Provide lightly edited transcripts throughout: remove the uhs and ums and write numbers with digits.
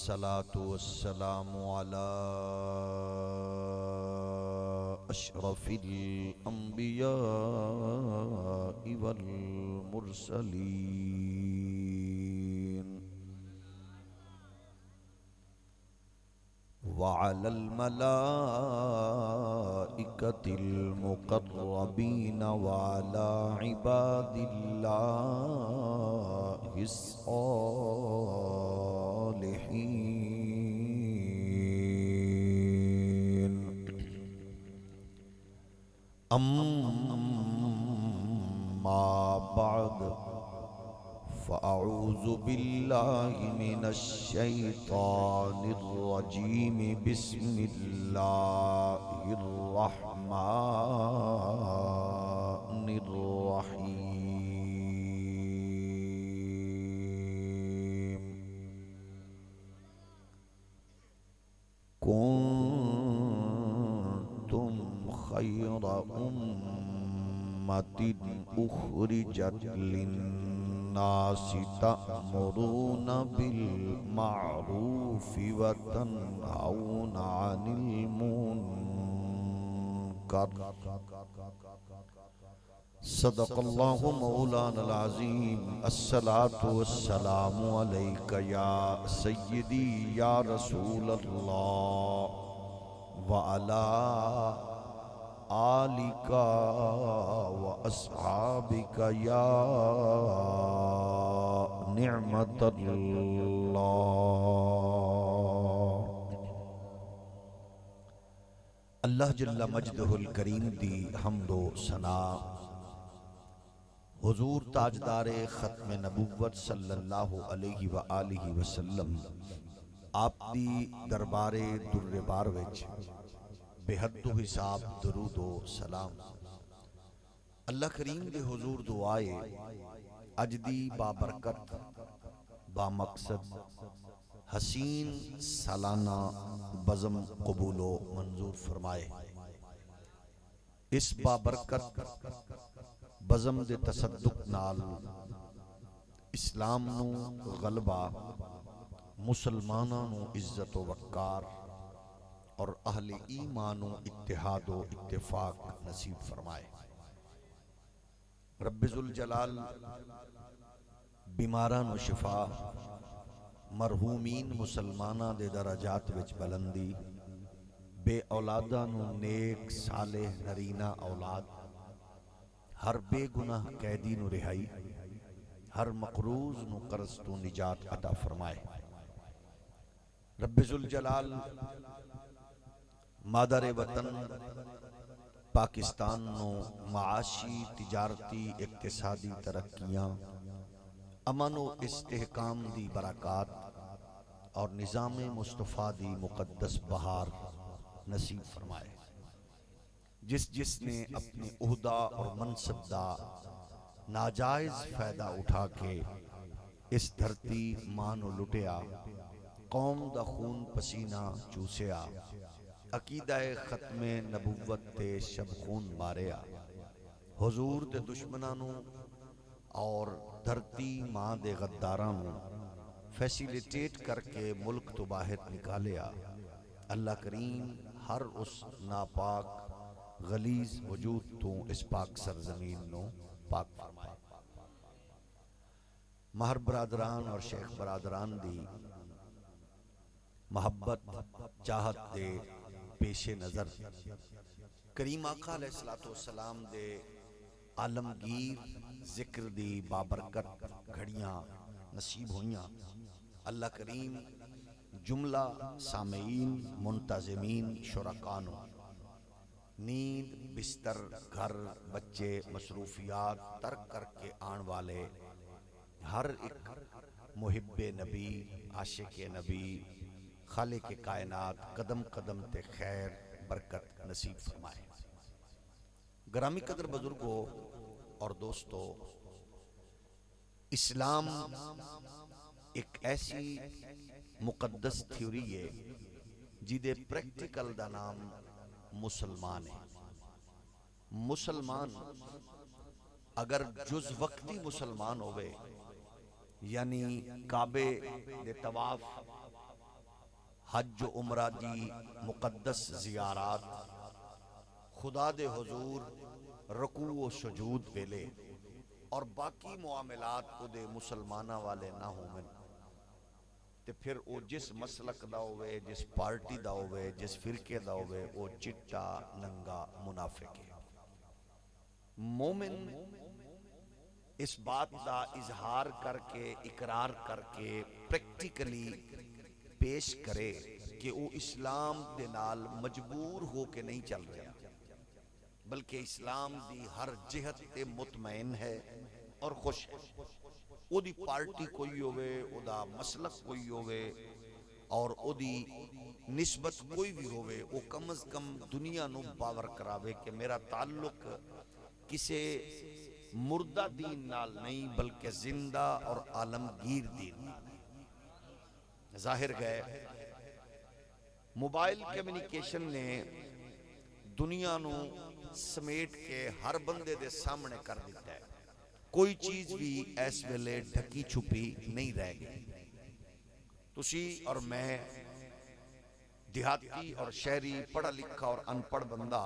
الصلاة والسلام على أشرف الأنبياء والمرسلين وعلى الملائكة المقربين وعلى عباد الله الصالحين. أما بعد فأعوذ بالله من الشيطان الرجيم. بسم الله الرحمن الرحيم. كنتم خير أمة أخرجت للناس تأمرون بالمعروف وتنهون عن المنكر. صدق الله مولانا العظيم. الصلاة والسلام عليك يا سيدي يا رسول الله وعلى آلك وأصحابك يا نعمة الله. اللہ جل مجدہ الکریم دی حمد و ثنا حضور تاجدار ختم نبوت صلی اللہ علیہ وآلہ وسلم آپ دی دربار در بار وچ بے حد و حساب درود و سلام. اللہ کریم دے حضور دعائے اج دی بابرکت با مقصد حسین سالانہ بزم قبول و منظور فرمائے. اس بابرکت بزم دے تصدق نال اسلام نو غلبہ، مسلماناں نو عزت و وقار اور اہل ایمان و اتحاد و اتفاق نصیب فرمائے. رب ذوالجلال بیماراں نو شفا، مرحومین مسلماناں دے درجات وچ بلندی، بے اولاداں نو نیک صالح نرینہ اولاد، ہر بے گناہ قیدی نو رہائی، ہر مقروض نو قرض تو نجات عطا فرمائے. رب ذوالجلال مادر وطن پاکستان نو معاشی، تجارتی، اقتصادی ترقیاں، امن و استحکام دی برکات اور نظام مصطفیٰ دی مقدس بہار نصیب فرمائے. جس نے اپنے عہدہ اور منصب دا ناجائز فائدہ اٹھا کے اس دھرتی ماں نو لٹیا، قوم دا خون پسینہ چوسیا، عقیدہ ختم نبوت تے شب خون ماریا، حضور دے دشمنانوں اور دھرتی ماں دے غداراں نو فیسیلیٹیٹ کر کے ملک تو باہر نکالیا. اللہ کریم ہر اس ناپاک غلیظ وجود تو اس پاک سرزمین نو پاک فرمائے. مہر برادران اور شیخ برادران دی محبت چاہت دے پیش نظر کریم آقا علیہ السلام دے عالمگیر ذکر دی بابرکت گھڑیاں نصیب ہویاں. اللہ کریم جملہ سامعین، منتظمین، شرکانو نیند، بستر، گھر، بچے، مصروفیات ترک کر کے آن والے ہر ایک محب نبی، عاشق نبی، خالق کائنات قدم قدم تے خیر برکت نصیب فرمائے. گرامی قدر بزرگوں اور دوستو، اسلام ایک ایسی مقدس تھیوری ہے جدے پریکٹیکل دا نام مسلمان ہے. مسلمان اگر جز وقتی مسلمان ہوئے، یعنی کعبے دے طواف حج و عمرہ دی مقدس زیارات، خدا دے حضور رکوع و سجود ویلے اور باقی معاملات او دے مسلمانہ والے نہ ہومن تے پھر او جس مسلک دا ہوئے، جس پارٹی دا ہوئے، جس فرقے دا ہوئے، او چٹا ننگا منافق ہے۔ مومن اس بات دا اظہار کر کے، اقرار کر کے، پریکٹیکلی پیش کرے کہ وہ اسلام دے نال مجبور ہو کے نہیں چل رہا، بلکہ اسلام دی ہر جہت تے مطمئن ہے اور خوش ہے۔ او دی پارٹی کوئی ہوئے، او دا مسلک کوئی ہوئے، اور او دی نسبت کوئی بھی ہوئے، او کم از کم دنیا نو باور کراوے کہ میرا تعلق کسے مردہ دین نال نہیں بلکہ زندہ اور عالمگیر دین۔ ظاہر گئے موبائل کمیونیکیشن نے دنیا نو سمیٹ کے ہر بندے دے سامنے کر دیتا ہے، کوئی چیز بھی اس ویلے ڈھکی چھپی نہیں رہ گئی۔ تسی اور میں دیہاتی اور شہری، پڑھا لکھا اور ان پڑھ بندہ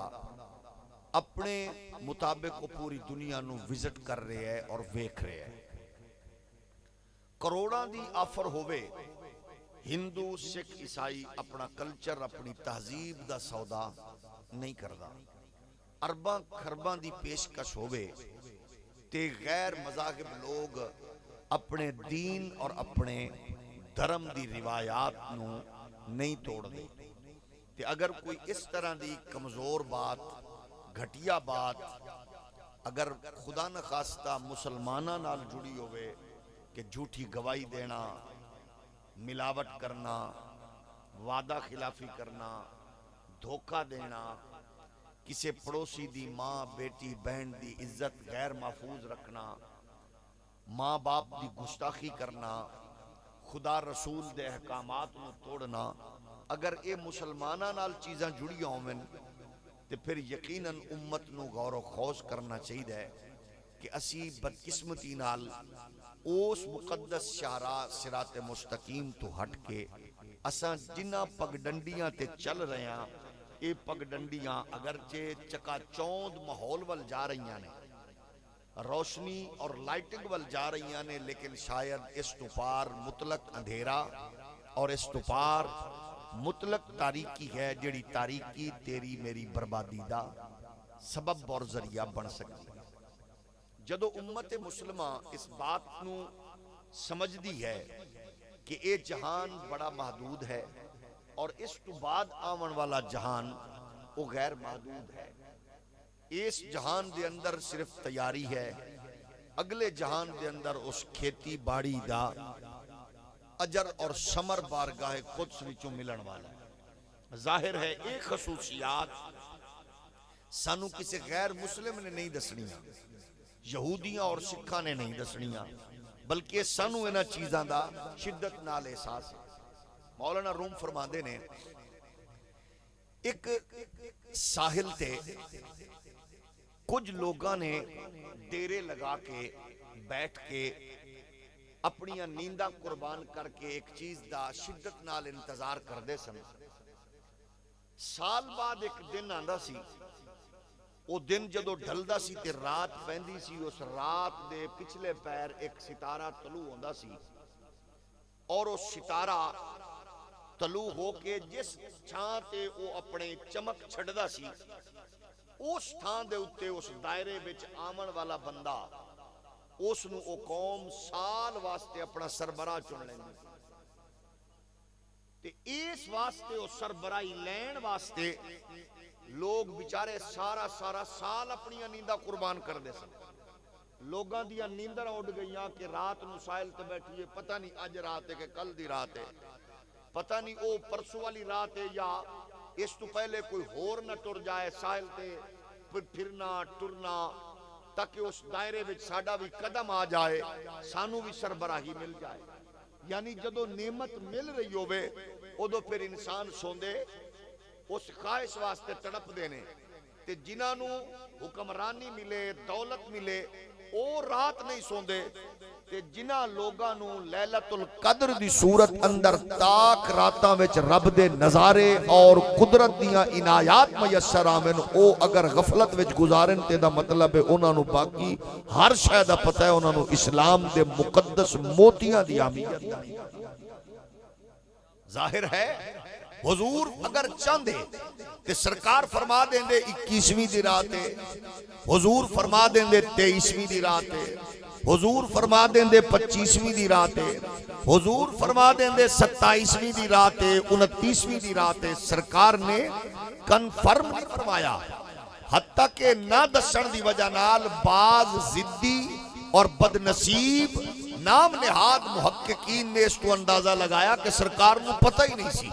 اپنے مطابق وہ پوری دنیا نو وزٹ کر رہے ہیں اور ویکھ رہے ہیں۔ کروڑاں دی آفر ہوئے، ہندو، سکھ، عیسائی اپنا کلچر، اپنی تہذیب دا سودا نہیں کردا۔ ارباں خرباں دی پیشکش ہوئے تے غیر مذاہب لوگ اپنے دین اور اپنے دھرم دی روایات نو نہیں توڑ دے۔ تے اگر کوئی اس طرح دی کمزور بات، گھٹیا بات اگر خدا نخواستہ مسلمانہ نال جڑی ہوئے کہ جھوٹی گواہی دینا، ملاوٹ کرنا، وعدہ خلافی کرنا، دھوکہ دینا، کسی پڑوسی دی ماں، بیٹی، بہن دی عزت غیر محفوظ رکھنا، ماں باپ دی گستاخی کرنا، خدا رسول دے احکامات نو توڑنا، اگر اے مسلمانہ نال چیزاں جڑی ہوئیں تے پھر یقیناً امت نو غور و خوض کرنا چاہیے کہ اسی بدقسمتی نال اس مقدس شاہراہ صراط مستقیم تو ہٹ کے اساں جنہ پگڈنڈیاں تے چل رہے ہیں، اے پگڈنڈیاں اگرچہ چکا چوند ماحول وال جا رہی ہیں، روشنی اور لائٹنگ وال جا رہی ہیں، لیکن شاید اس تو پار مطلق اندھیرا اور اس تو پار مطلق تاریکی ہے، جڑی تاریکی تیری میری بربادی دا سبب اور ذریعہ بن سکتی۔ جدو امت مسلمہ اس بات نو سمجھ دی ہے کہ اے جہان بڑا محدود ہے اور اس تو بعد آون والا جہان وہ غیر محدود ہے، اس جہان دے اندر صرف تیاری ہے، اگلے جہان دے اندر اس کھیتی باڑی دا اجر اور ثمر بارگاہ قدس وچوں ملن والا ہے۔ ظاہر ہے ایک خصوصیات سانو کسی غیر مسلم نے نہیں دسنیاں، یہودیاں اور سکھاں نے نہیں دسنیاں، بلکہ سانو انہاں چیزاں دا شدت نال احساس ہے۔ مولانا روم فرماندے نے ایک ساحل تے کچھ لوگاں نے ڈیرے لگا کے بیٹھ کے اپنی نیندہ قربان کر کے ایک چیز دا شدت نال انتظار کر دے سن۔ سال بعد ایک دن آندا سی، وہ دن جدو ڈھلدا سی تے رات پیندی سی، اس رات دے پچھلے پیر ایک ستارہ طلوع ہوندا سی، اور اس ستارہ طلوع ہو کے جس چھاں تے وہ اپنے چمک چھڑدا سی، اس تھان دے اتے اس دائرے وچ آمن والا بندہ اس نو او قوم سال واسطے اپنا سربراہ چن لیں گے تے اس واسطے او سربراہی لین واسطے لوگ بیچارے سارا سال اپنی نیندہ قربان کر دے سن۔ لوگاں دیا نیندر اڑ گئیاں کہ رات نو سائل تے بیٹھیے، پتہ نہیں اج رات ہے کہ کل دی رات ہے، پتہ نہیں او پرسو والی رات ہے یا اس تو پہلے کوئی ہور نہ ٹر جائے سائل تے، پھر پھرنا ٹرنا تاکہ اس دائرے وچ ساڈا بھی قدم آ جائے، سانو بھی سربراہی مل جائے۔ یعنی جدو نعمت مل رہی ہوئے ادو پھر انسان سوندے اس خواہش واسطے تڑپ دینے تے جنہاں نو حکمرانی ملے، دولت ملے، او رات نہیں سوندے تے جنہاں لوگاں نو لیلۃ القدر دی صورت اندر تاک راتاں وچ رب دے نظارے اور قدرت دیاں عنایات میسر آمن او اگر غفلت وچ گزارن تے دا مطلب ہے انہاں نو باقی ہر شے دا پتہ ہے، انہاں نو اسلام دے مقدس موتیاں دی اہمیت ظاہر ہے۔ حضور اگر چاندے تے سرکار فرما دیں دے 21ویں دی رات ہے، حضور فرما دیں دے 23ویں دی رات ہے، حضور فرما دیں دے 25ویں دی رات ہے، حضور فرما دیں دے 27ویں دی رات ہے، 29ویں دی رات ہے۔ سرکار نے کنفرم نہیں فرمایا، حتیٰ کہ نہ دسن دی وجہ نال بعض ضدی اور بدنصیب نام نہاد محققین نے اس تو اندازہ لگایا کہ سرکار نو پتہ ہی نہیں سی۔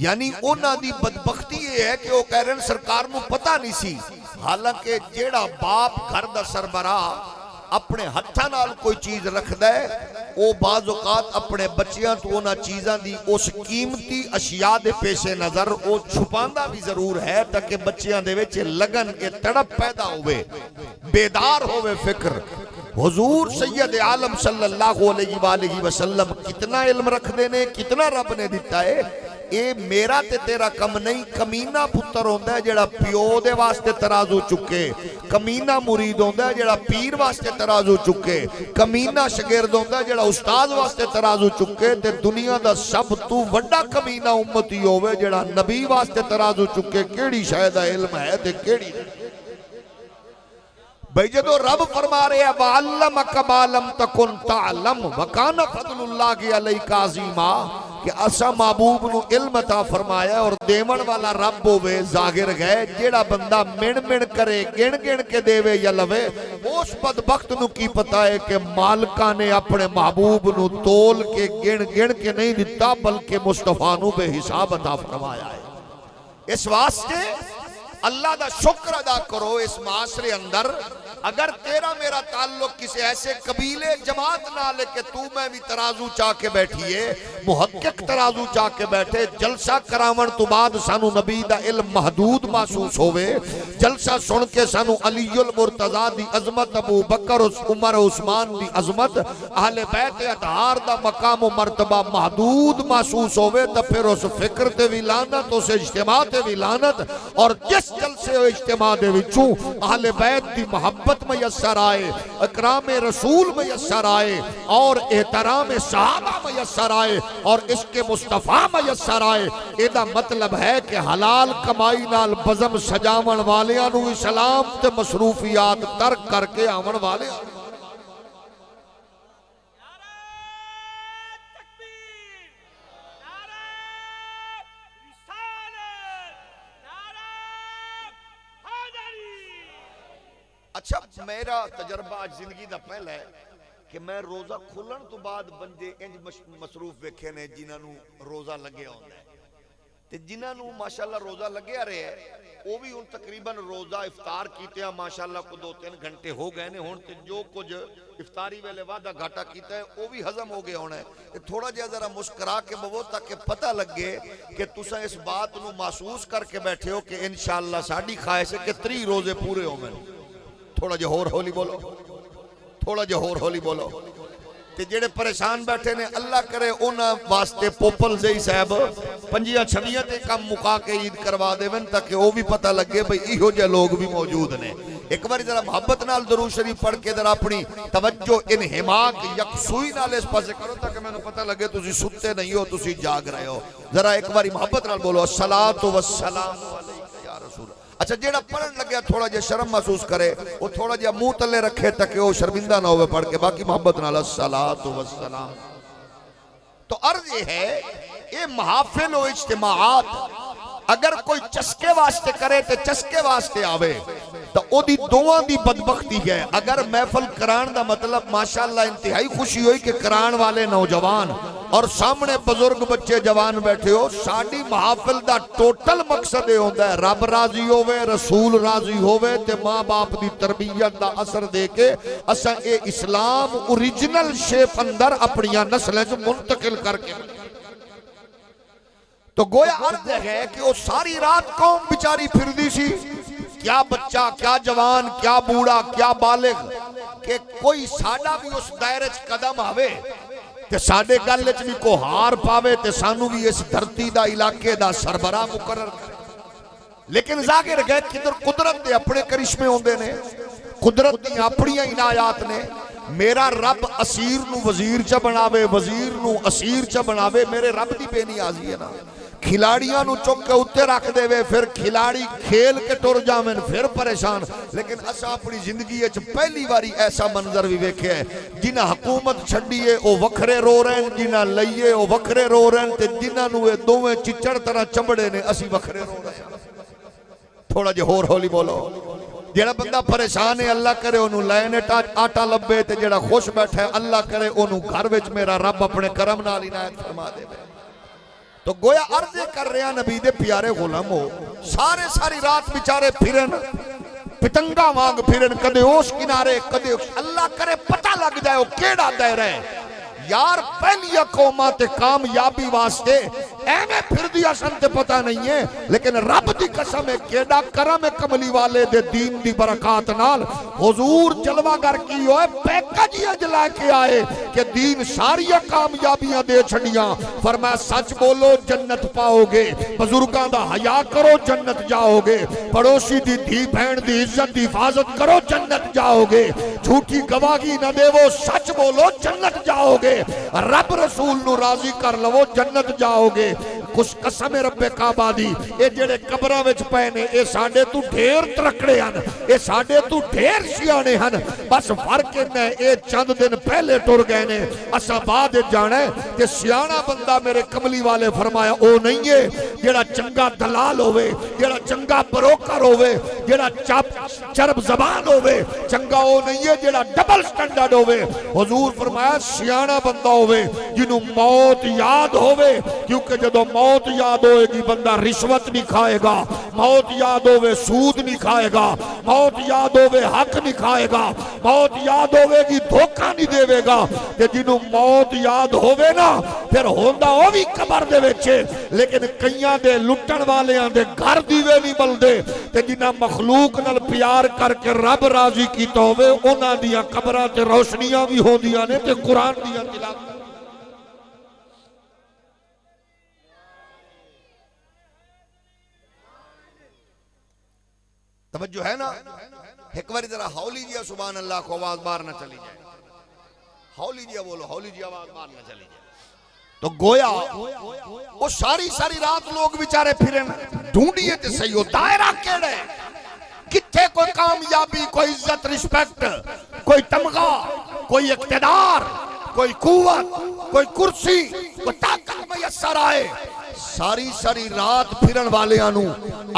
یعنی اونا دی بدبختی یہ ہے کہ وہ کہہ رہے ہیں سرکار نو پتہ نہیں سی، حالانکہ جیڑا باپ گھر دا سربراہ اپنے ہتھاں نال کوئی چیز رکھ دے او بعض اوقات اپنے بچیاں تو اونا چیزاں دی اس قیمتی اشیاء دے پیش نظر او چھپاندہ بھی ضرور ہے تاکہ بچیاں دے وچ لگن کے تڑپ پیدا ہوئے، بیدار ہوئے فکر۔ حضور سید عالم صلی اللہ علیہ وآلہ وسلم کتنا علم رکھ دینے، کتنا رب نے دیتا ہے۔ اے میرا تے تیرا کم نہیں، کمینہ پتر ہوندہ ہے جڑا پیو دے واسطے ترازو چکے، کمینہ مرید ہوندہ ہے جڑا پیر واسطے ترازو چکے، کمینہ شگرد ہوندہ ہے جڑا استاد واسطے ترازو چکے، تے دنیا دا سب تو وڈا کمینہ امتی ہوئے جڑا نبی واسطے ترازو چکے۔ کیڑی شاید علم ہے تے کیڑی بھئی جدو رب فرما رہے ہیں وَعَلَّمَكَ مَا لَمْ تَكُنْ تَعْلَمُ وَكَانَ فَضْلُ اللَّهِ عَلَيْكَ عَظِيمًا کہ اسا محبوب نو علم عطا فرمایا اور دیون والا رب ہوئے ظاہر گئے جیڑا بندہ مڑ کرے گن گن کے دیوے یا لوے اس بدبخت نو کی پتا ہے کہ مالکہ نے اپنے محبوب نو تول کے گن گن کے نہیں دیتا بلکہ مصطفیٰ نو بے حساب عطا فرمایا ہے۔ اس واسطے اللہ دا شکر ادا کرو اس معاشرے اندر اگر تیرا میرا تعلق کسی ایسے قبیلے جماعت نہ لے کہ تو میں بھی ترازو چاہ کے بیٹھیے، محقق ترازو چاہ کے بیٹھے، جلسہ کرامن تو بعد سانو نبی دا علم محدود محسوس ہوئے، جلسہ سن کے سانو علی المرتضی دی عظمت، ابو بکر عمر عثمان دی عظمت، اہل بیت اطہار دا مقام و مرتبہ محدود محسوس ہوئے، تو پھر اس فکر تے بھی لعنت، اس اجتماع تے بھی لعنت، اور جس جلسے و اجتماع دے وچوں اہل بیت دی محبت میسر آئے، اکرام رسول میسر آئے اور احترام صحابہ میسر آئے اور اس کے مصطفیٰ میسر آئے، ایدہ مطلب ہے کہ حلال کمائی نال بزم سجاون والیاں نو اسلام تے مصروفیات ترک کر کے آون والیاں اچھا میرا تجربہ آج زندگی دا پہلا ہے کہ میں روزہ کھلن تو بعد بندے انج مصروف ویکھے نے جنہاں نو روزہ لگے ہوندہ ہے تے جنہاں نو ماشاءاللہ روزہ لگے رہے ہیں وہ بھی ان تقریباً روزہ افطار کیتے ہیں ماشاءاللہ کو 2-3 گھنٹے ہو گئے نے ہون تے جو کچھ افطاری ویلے وعدہ گھاٹا کیتا ہے وہ بھی ہضم ہو گیا ہونا ہے۔ تھوڑا جہاں ذرا مسکرا کے بولو تاکہ پتہ لگے کہ تساں اس بات نو محسوس کر کے بیٹھے ہو کہ انشاءاللہ ساڈی خواہش ہے کہ 3 روزے پورے ہو میں تھوڑا جہاں اور ہولی بولو، تھوڑا جہاں اور ہولی بولو۔ تے جڑے پریشان بیٹھے نے اللہ کرے اونا واسطے پوپل زئی صاحب 5-6 تے کم مکا کے عید کروا دے ون تاکہ وہ بھی پتہ لگے بھئی ایہو جے لوگ بھی موجود نے۔ ایک باری ذرا محبت نال درود شریف پڑھ کے ذرا اپنی توجہ انہماک یکسوئی نال اس پاسے کرو تاکہ میں نے پتہ لگے تسی ستے نہیں ہو، تسی جاگ رہے ہو۔ ذرا ایک باری محبت نال بولو الصلاۃ والسلام علیکہ یا رسول اللہ۔ اچھا جیڑا پڑھن لگیا تھوڑا جے شرم محسوس کرے وہ تھوڑا جے منہ تلے رکھے تاکہ وہ شرمندہ نہ ہوئے پڑھ کے باقی محبت نال الصلاۃ والسلام۔ تو عرض یہ ہے یہ محافل و اجتماعات اگر کوئی چسکے واسطے کرے تو چسکے واسطے آوے تو او دی دوان دی بدبختی ہے۔ اگر محفل کران دا مطلب ماشاءاللہ انتہائی خوشی ہوئی کہ کران والے نوجوان اور سامنے بزرگ بچے جوان بیٹھے ہو، ساڑی محافل دا ٹوٹل مقصد ہے ہوندہ ہے رب راضی ہوئے، رسول راضی ہوئے تے ماں باپ دی تربیت دا اثر دے کے اساں اے اسلام اوریجنل شیپ اندر اپنیاں نسلیں جو منتقل کر کے تو گویا عرض ہے کہ وہ ساری رات قوم بیچاری پھر دی سی، کیا بچہ، کیا جوان، کیا بوڑھا، کیا بالغ کہ کوئی ساڈا بھی اس دائرے چ قدم آوے تے ساڈے گل وچ بھی کو ہار پاوے تے سانو بھی اس دھرتی دا علاقے دا سربراہ مقرر کرے. لیکن ظاہر گئے کدھر قدرت دے اپنے کرشمے ہوندے نے، قدرت دی اپنی عنایات نے. میرا رب اسیر نو وزیر چا بناوے، وزیر نو اسیر چا بناوے، میرے رب دی بے نیازی ہے نا. کھلاڑیاں نو چک کے اتے رکھ دے وے، پھر کھلاڑی کھیل کے ٹر جاویں پھر پریشان. لیکن اسا اپنی زندگی وچ پہلی باری ایسا منظر بھی ویکھیا ہے، جنہاں حکومت چھڈیے او وکھرے رو رہے ہیں، جنہاں لئیے او وکھرے رو رہے ہیں، تے جنہاں نو اے دوویں چچڑ طرح چمڑے نے اسی وکھرے رو رہے ہیں. تھوڑا جے ہور ہولی بولو. جیڑا بندہ پریشان ہے اللہ کرے انہوں لائن آٹا لبے، تے جیڑا خوش بیٹھا ہے اللہ کرے انہوں گھر وچ میرا رب اپنے کرم نال عنایت فرما دے. تو گویا عرضے کر رہے ہیں نبی دے پیارے غلام ہو، ساری رات بیچارے پھرن پتنگا وانگ پھرن، کدے اوش کنارے کدے اللہ کرے پتہ لگ جائے وہ کیڑا دائرہ ہے. یار پہلی قومات کامیابی واسطے ایمیں پھر دیا سنتے پتہ نہیں ہے، لیکن رب دی قسم ہے کیڑا کرم کملی والے دے دین دی برکات نال حضور جلوہ گر کی ہوئے پیکج یہ جلا کے آئے کہ دین ساری کامیابیاں دے چھڑیاں. فرمایا سچ بولو جنت پاؤ گے، بزرگاں دا حیا کرو جنت جاؤ گے، پڑوسی دی دھی بہن دی عزت دی حفاظت کرو جنت جاؤ گے، جھوٹی گواہی نہ دے وہ سچ بولو جنت جاؤ گے، رب رسول نو راضی کر لو جنت جاؤ گے. کچھ قسم رب کعبہ دی اے جڑے قبراں وچ پے نے اے ساڈے تو ڈھیر ترکڑے ہن، اے ساڈے تو ڈھیر سیانے ہن، بس فرق ہے اے چند دن پہلے ٹر گئے نے، اساں بعد جانا ہے. تے سیانا بندہ میرے کملی والے فرمایا او نہیں ہے جڑا چنگا دلال ہوئے، جڑا چنگا بروکر ہوئے، جڑا چرب زبان ہوئے، چنگا او نہیں ہے جڑا ڈبل سٹینڈرڈ ہوئے. حضور فرمایا سیانا بندہ ہوئے جنہوں موت یاد ہوئے، کیونکہ جدو موت یاد ہوئے گی بندہ رشوت نہیں کھائے گا، موت یاد ہوئے سود نہیں کھائے گا، موت یاد ہوئے حق نہیں کھائے گا، موت یاد ہوئے گی دھوکہ نہیں دے گا. کہ جنہوں موت یاد ہوئے نا پھر ہوندہ وہ بھی قبر دے ویچے، لیکن کئیاں دے لٹن والے دے گھر دیوے نہیں بلدے. کہ جنہاں مخلوق نال پیار کر کے رب راضی کیتا ہوئے انہاں دیاں قبراں تے روشنیاں بھی ہو دیاں نے تے قرآن دیاں تلاوت. توجہ ہے نا؟ ایک باری ذرا ہولی جیا سبحان اللہ کو آواز باہر نہ چلی جائے، ہولی جیا بولو، ہولی جیا آواز باہر نہ چلی جائے. تو گویا وہ ساری رات لوگ بیچارے پھرن ڈھونڈیے تے صحیح ہو دائرہ کیڑے کتھے کوئی کامیابی، کوئی عزت رسپیکٹ، کوئی تمغہ، کوئی اقتدار، کوئی قوت، کوئی کرسی، کوئی طاقت میسر آئے. ساری رات پھرن والے آنو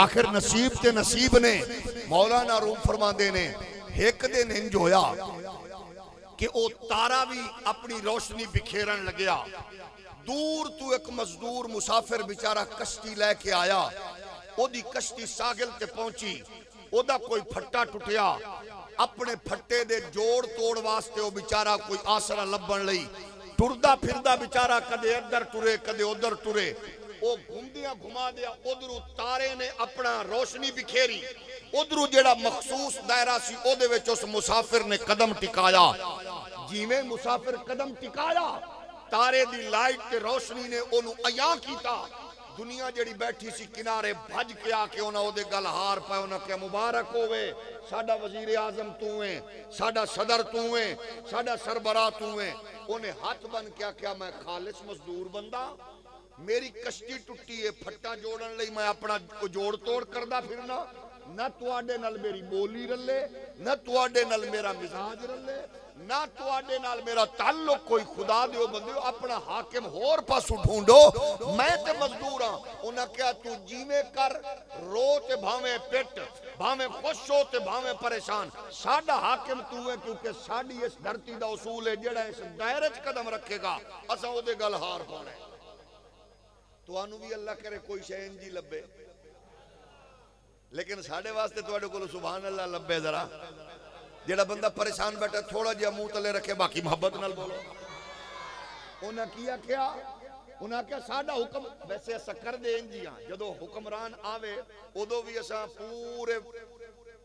آخر نصیب تے نصیب نے. مولانا روم فرماندے نے ایک دن انج ہویا کہ او تارا بھی اپنی روشنی بکھیرن لگیا. دور تو ایک مزدور مسافر بیچارہ کشتی لے کے آیا، او دی کشتی ساگل تے پہنچی، او دا کوئی پھٹا ٹوٹیا، اپنے پھٹے دے جوڑ توڑ واسطے او بیچارہ کوئی آسرا لبن لئی ٹردہ پھردہ بیچارہ کدے ادھر ٹرے کدے ادھر ٹرے. او گھومدیاں گھما دیا ادھرو تارے نے اپنا روشنی بکھیری، ادھرو جڑا مخصوص دائرہ سی او دے وچ اس مسافر نے قدم ٹکایا. جیویں مسافر قدم ٹکایا تارے دی لائٹ تے روشنی نے انہوں عیاں کیتا. دنیا جڑی بیٹھی سی کنارے بھج کے آ کے انہوں دے گل ہار پائے، انہوں کہ مبارک ہوئے ساڈا وزیر اعظم تو ہیں، ساڈا صدر تو ہیں، ساڈا سربراہ تو ہیں. انہیں ہاتھ بن کیا میں خالص مزدور بندہ، میری کشتی ٹوٹی ہے پھٹا جوڑن لئی میں اپنا جوڑ توڑ کردہ پھرنا، نہ تواڈے نال میری بولی رلے، نہ تواڈے نال میرا مزاج رلے، نہ تواڈے نال میرا تعلق کوئی خدا دیو بندیو، اپنا حاکم ہور پاسو ڈھونڈو، میں تے مزدور ہاں. انہاں کیا تو جیویں کر، رو تے بھاویں پٹ، بھاویں خوش ہو تے بھاویں پریشان، ساڈا حاکم تو ہے کیونکہ ساڈی اس دھرتی دا اصول ہے جڑا اس دائرے وچ قدم رکھے گا اساں او دے گل ہار پانا ہے. تو آنو بھی اللہ کرے کوئی شے انجی لبے، لیکن ساڑھے واسطے تو اڈے کو سبحان اللہ لبے ذرا. جیڑا بندہ پریشان بیٹھا تھوڑا جیا منہ تلے رکھے باقی محبت نال بولو. انہاں کیا انہاں کیا ساڑھا حکم ویسے ایسا کر دے انجیاں جدو حکمران آوے ادو بھی ایسا پورے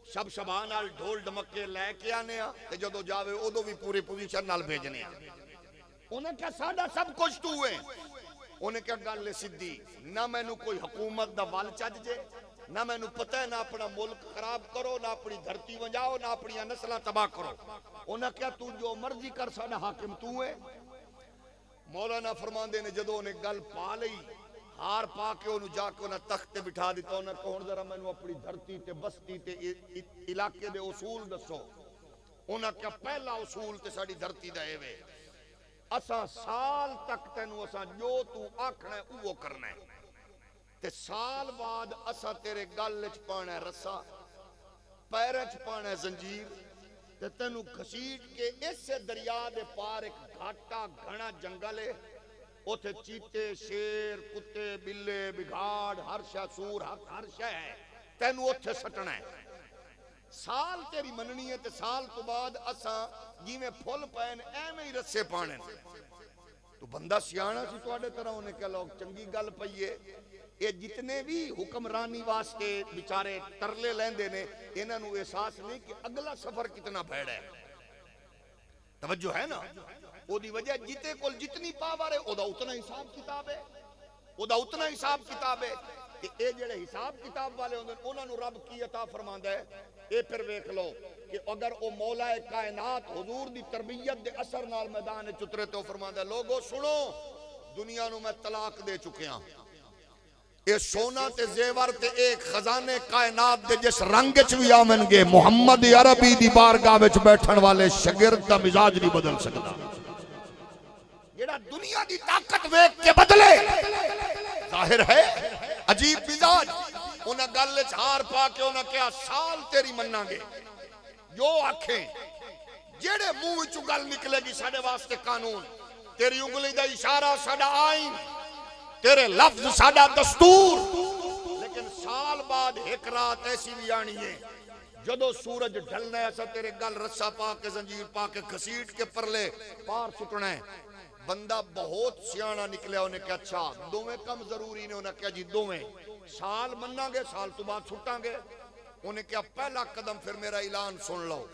شب شباں نال ڈھول ڈمکے لے کے آنے تے جدو جاوے ادو بھی پوری پوزیشن نال بھیجنے انہیں کیا ساڈا سب کچھ تو ہے انہیں کیا گل سدھی نہ مینوں کوئی حکومت دا ول چج جے نہ مینوں پتہ ہے نہ اپنا ملک خراب کرو نہ اپنی دھرتی ونجاؤ نہ اپنی نسلاں تباہ کرو انہیں کیا تو جو مرضی کر ساڈا حاکم تو ہے مولانا فرماندے نے جدو انہیں گل پا لئی ہار پا کے انہوں جا کے انہیں تخت تے بٹھا دیتا انہیں کہون ذرا مینوں اپنی دھرتی تے بستی تے علاقے دے اصول دسو انہیں کیا پہلا اصول تے ساڈی دھرتی دا ہے اساں سال تک تینوں اساں جو تو آکھنا ہے وہ کرنا ہے تے سال بعد اساں تیرے گل وچ پانا ہے رسا پیر وچ پانا ہے زنجیر تے تینوں گھسیٹ کے اس دریا دے پار ایک گھاٹا گھنا جنگل ہے اوتھے چیتے شیر کتے بلے بگھاڑ ہر شے سور ہر شے ہے تینوں اوتھے سٹنا ہے سال تیری مننی ہے تے سال تو بعد اساں جیویں پھل پین ایویں ہی رسے پانے تو بندہ سیاںا سی تواڈے طرح انہیں کہ لوگ چنگی گل پئیے یہ جتنے بھی حکمرانی واسطے بیچارے ترلے لیندے نے انہاں نوں احساس نہیں کہ اگلا سفر کتنا بھڑا ہے توجہ ہے نا او دی وجہ جتے کول جتنی پاور ہے او دا اتنا حساب کتاب ہے او دا اتنا حساب کتاب ہے کہ اے جڑے حساب کتاب والے ہوندے انہاں نوں رب کی عطا فرماندا ہے اے پھر ویکھ لو کہ اگر او مولا کائنات حضور دی تربیت دے اثر نال میدان وچ اترے تو فرماندا ہے لوگو سنو دنیا نوں میں طلاق دے چکیاں اے سونا تے زیور تے ایک خزانے کائنات دے جس رنگ وچ وی آون گے محمد عربی دی بارگاہ وچ بیٹھن والے شاگرد دا مزاج نہیں بدل سکدا جڑا دنیا دی طاقت ویکھ کے بدلے ظاہر ہے عجیب مزاج انہاں گل وچ ہار پا کے انہاں کہا سال تیری مننا گے جو آکھیں جڑے منہ وچوں گل نکلے گی ساڈے واسطے قانون تیری انگلی دا اشارہ ساڈا آئین تیرے لفظ ساڈا دستور لیکن سال بعد ایک رات ایسی بھی آنی ہے جدو سورج ڈھلنا ہے ایسا تیرے گل رسا پا کے زنجیر پا کے گھسیٹ کے پرلے پار سٹنا ہے بندہ بہت سیاںا نکلیا انہیں کہا اچھا دوویں کم ضروری نے انہیں کہا جی دوویں سال مننا گے سال تو بعد چھٹاں گے انہیں کہا پہلا قدم پھر میرا اعلان سن لو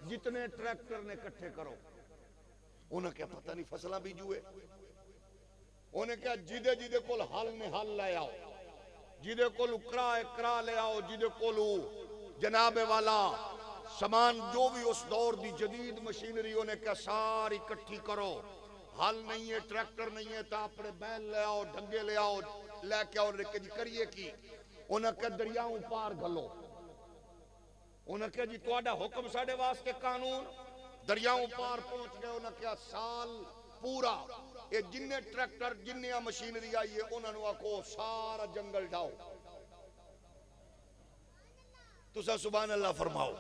جتنے ٹریکٹر نے کٹھے کرو انہیں کہا پتہ نہیں فصلہ بھی جوئے انہیں کہا جیدے جیدے کول حل نے حل لے آؤ جیدے کول اکرا لے آؤ جیدے کول جناب والا سامان جو بھی اس دور دی جدید مشینری انہیں کہا ساری کٹھی کرو حل نہیں ہے ٹریکٹر نہیں ہے تا اپنے بیل لے آؤ ڈھنگے لے آؤ لے کے آؤ لے کے جی کریے کی انہیں کہا دریاؤں پار گھلو انہیں کہا جی تواڈا حکم ساڈے واسطے قانون دریاؤں پار پہنچ گئے انہیں کہا سال پورا یہ جننے ٹریکٹر جننے مشینری آئی ہے انہوں نے آکھو سارا جنگل ڈاؤ تو سا سبحان اللہ فرماؤ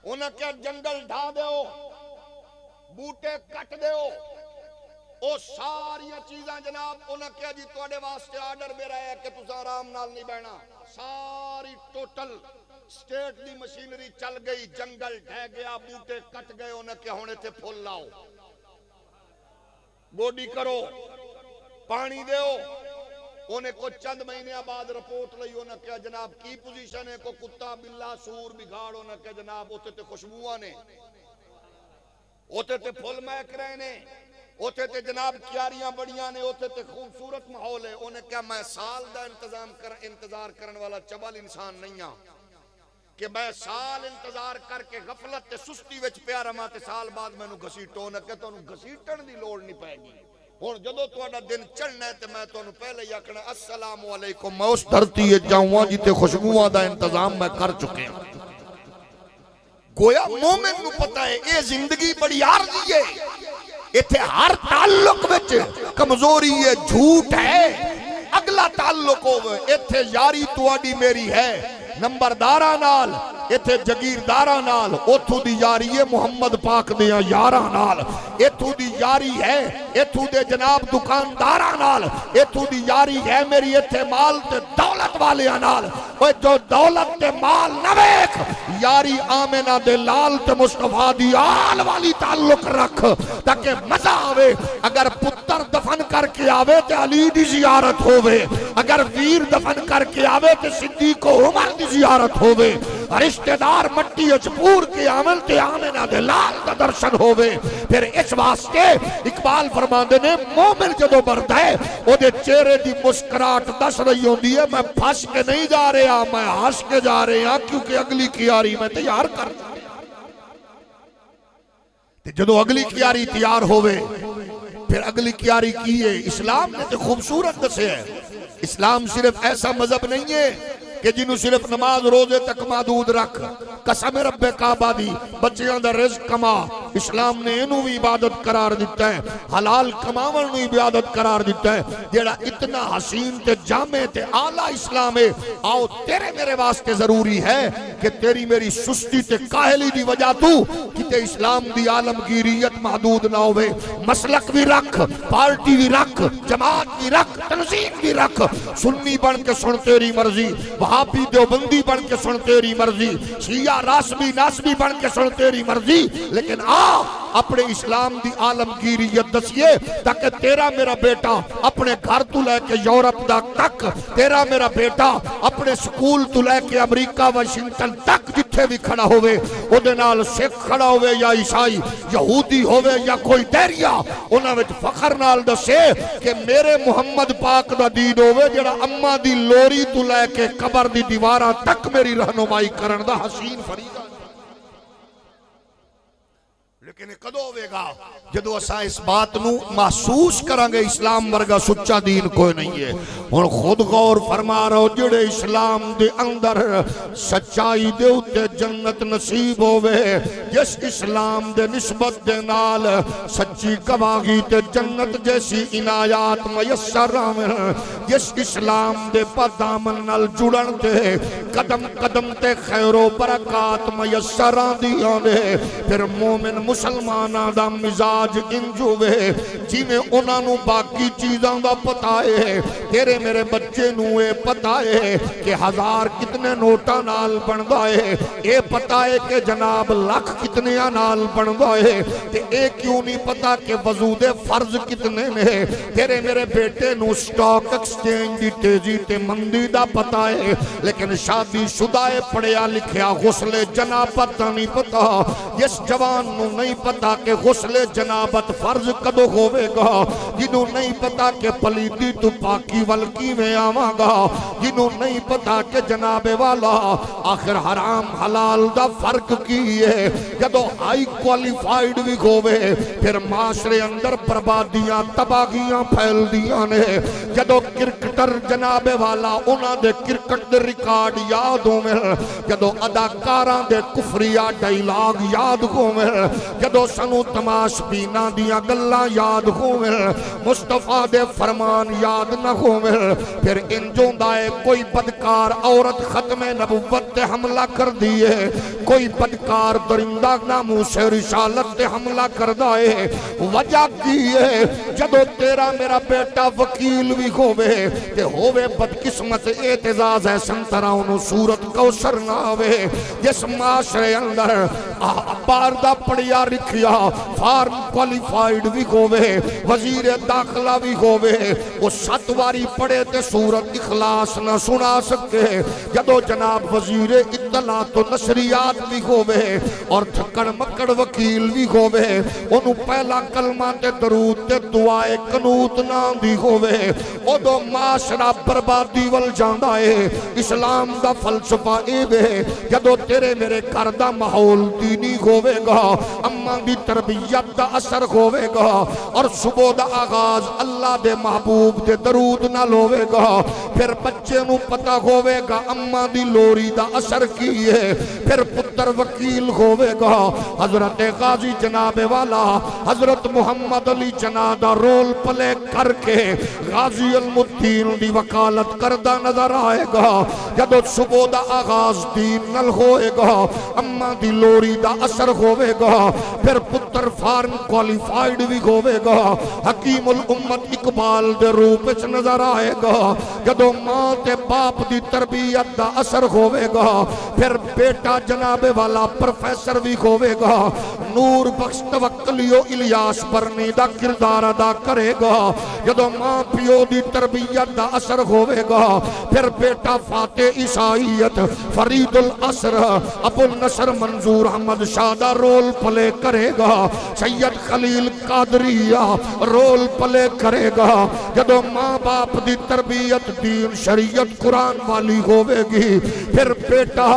انہیں کہا جنگل ڈھا دیو بوٹے کٹ دیو او ساری چیزاں جناب انہیں کہا جی تواڈے واسطے آرڈر میرا ہے کہ تسا آرام نال نہیں بہنا ساری ٹوٹل سٹیٹ دی مشینری چل گئی جنگل ڈھہ گیا بوٹے کٹ گئے انہیں کہا ہونے تھے پھول لاؤ گوڈی کرو پانی دیو انہیں کو چند مہینے بعد رپورٹ لئی انہیں کہا جناب کی پوزیشن ہے کو کتا بلا سور بگھاڑ انہیں کہا جناب ہوتے تے خوشبوآں نے ہوتے تے پھول مہک رہے نے ہوتے تے جناب کیاریاں بڑیاں نے ہوتے تے خوبصورت ماحول ہے انہیں کہا میں سال دا انتظار کرن والا چبل انسان نہیں ہاں کہ میں سال انتظار کر کے غفلت تے سستی وچ پیا رہاں تے سال بعد مینوں گھسیٹو نہ کہ تانوں گھسیٹن دی لوڑ نہیں پائے گی ہن جدوں تہاڈا دن چڑھنا ہے تے میں تانوں پہلے ہی آکھنا السلام علیکم میں اس دھرتی وچ جاؤں جتے خوشبوؤں دا انتظام میں کر چکے ہوں گویا مومن نو پتہ ہے اے زندگی بڑی عارضی ہے ایتھے ہر تعلق وچ کمزوری ہے جھوٹ ہے اگلا تعلق ہوے ایتھے یاری تواڈی میری ہے نمبرداراں نال ایتھے جگیرداراں نال اوتھوں دی یاری ہے محمد پاک دیاں یاراں نال ایتھوں دی یاری ہے ایتھوں دے جناب دکانداراں نال ایتھوں دی یاری ہے میری ایتھے مال تے دولت والے نال اوے جو دولت تے مال نہ ویکھ یاری آمنہ دے لال تے مصطفیٰ دی آل والی تعلق رکھ تاکہ مزہ آوے اگر پتر دفن کر کے آوے تے علی دی زیارت ہووے اگر ویر دفن کر کے آوے تے صدیق و عمر دی زیارت ہووے رشتہ دار مٹی اچپور کے عمل تے آمنہ دے لال دا درشن ہووے پھر اس واسطے اقبال فرماندے نے مومن جدو مرد ہے او دے چہرے دی مسکراہٹ دس رہی ہوندی ہے میں پھنس کے نہیں جا رہا میں ہنس کے جا رہا کیونکہ اگلی کیاری میں تیار کر جدو اگلی کیاری تیار ہوئے پھر اگلی کیاری کی ہے اسلام نے تو خوبصورت دسے ہے اسلام صرف ایسا مذہب نہیں ہے کہ جنہوں صرف نماز روزے تک محدود رکھ قسم رب کعبہ دی بچیاں دا رزق کما اسلام نے انہوں بھی عبادت قرار دیتا ہے حلال کماون بھی عبادت قرار دیتا ہے جیڑا اتنا حسین تے جامع تے اعلیٰ اسلام ہے آؤ تیرے میرے واسطے ضروری ہے کہ تیری میری سستی تے کاہلی دی وجہ تو کہ اسلام دی عالمگیریت محدود نہ ہوئے مسلک بھی رکھ پارٹی بھی رکھ جماعت بھی رکھ تنظیم بھی رکھ سنی بن کے سن تیری مرضی وہابی دیوبندی بن کے سن تیری مرضی شیعہ راسبی ناسبی بن کے سن تیری مرضی لیکن اپنے اسلام دی عالمگیریت دسیے تاکہ تیرا میرا بیٹا اپنے گھر تو لے کے یورپ تک تیرا میرا بیٹا اپنے سکول تو لے کے امریکہ واشنگٹن تک جتھے بھی کھڑا ہوئے او دے نال سکھ کھڑا ہوئے یا عیسائی یہودی ہوئے یا کوئی دیریا انہاں وچ فخر نال دسے کہ میرے محمد پاک دا دین ہوئے جڑا اماں دی لوری تو لے کے قبر دی دیواراں تک میری رہنمائی کرن دا حسین فریضہ لیکن کدو ہوئے گا جدو اسا اس بات نو محسوس کرانگے اسلام ورگا سچا دین کوئی نہیں ہے اور خود غور فرما رہو جڑے اسلام دے اندر سچائی دے اتے جنت نصیب ہوئے جس اسلام دے نسبت دے نال سچی گواہی تے جنت جیسی عنایات میسر آمن جس اسلام دے پدامن نال جڑن تے قدم قدم تے خیر و برکات میسر آدھی آنے پھر مومن مسلمانہ دا مزاج انجوے جی میں انہاں نو باقی چیزاں دا پتا ہے تیرے میرے بچے نو اے پتا ہے کہ 1000 کتنے نوٹا نال بندا ہے اے پتا ہے کہ جناب لاکھ کتنے نال بندا ہے تے اے کیوں نہیں پتا کہ وضود فرض کتنے میں تیرے میرے بیٹے نو سٹاک ایکسچینج دی تیزی تے مندی دا پتا ہے لیکن شادی شدہ پڑھیا لکھیا غسل جنابت نہیں پتا جس جوان نو نہیں پتا کہ غسل جنابت فرض کدو ہوئے گا جنہوں نہیں پتا کہ پلیدی تو پاکی والکی میں آواں گا جنہوں نہیں پتا کہ جناب والا آخر حرام حلال دا فرق کیے جدو ہائی کوالیفائیڈ بھی ہوئے پھر معاشرے اندر بربادیاں تباہیاں پھیل دیاں نے جدو کرکٹر جناب والا انہاں دے کرکٹ دے ریکارڈ یاد ہوں میں جدو اداکاراں دے کفریہ ڈائیلاگ یاد ہوں میں جدو سنو تماش بینا دیا گلہ یاد ہوں میں مصطفیٰ دے فرمان یاد نہ ہوں میں پھر انجوں دائے کوئی بدکار عورت ختم نبوت تے حملہ کر دیئے کوئی بدکار درندہ ناموس رسالت تے حملہ کر دائے وجہ کیے جدو تیرا میرا بیٹا وکیل بھی ہوئے تے ہوئے بدقسمت اعتزاز ہے سنتراؤنو صورت کوثر نہ ہوئے جس معاشرے اندر باردہ پڑیا رکھیا فارم کوالیفائیڈ بھی ہوئے وزیر داخلہ بھی ہوئے وہ 7 واری پڑے تے صورت اخلاص نہ سنا سکے جدو جناب وزیر اطلاعات و نشریات بھی ہوئے اور تھکڑ مکڑ وکیل بھی ہوئے انہوں پہلا کلمہ تے درود تے دعائے قنوت نام بھی ہوئے او دو معاشرہ بربادی وال جاندہ ہے اسلام دا فلسفہ اے بے جدو تیرے میرے کردہ محول دینی ہوئے گا اماں دی تربیت دا اثر ہوئے گا اور صبح دا آغاز اللہ دے محبوب دے درود نہ لوے گا پھر بچے نو پتا ہوئے گا اماں دی لوری دا اثر کیے پھر پتر وکیل ہوئے گا حضرت غازی جناب والا حضرت محمد Ali Jinnah the role play کر کے غازی المدین دی وکالت کردہ نظر آئے گا جدو صبح دا آغاز دین نل ہوئے گا اما دی لوری دا اثر ہوئے گا پھر پتر فارم کوالیفائیڈ بھی ہوئے گا حکیم الامت اقبال دے روپ اچ نظر آئے گا جدو ماں تے باپ دی تربیت دا اثر ہوئے گا پھر بیٹا جناب والا پروفیسر بھی ہوئے گا نور بخش توکلیو الیاس برنی دا کردار ادا کرے گا جدو ماں پیو دی تربیت دا اثر ہوئے گا پھر بیٹا فاتح عیسائیت فرید الاسر ابو النصر منظور Ahmad Shah the role play کرے گا سید خلیل قادریہ رول پلے کرے گا جدو ماں باپ دی تربیت دین شریعت قرآن والی ہوئے گی پھر بیٹا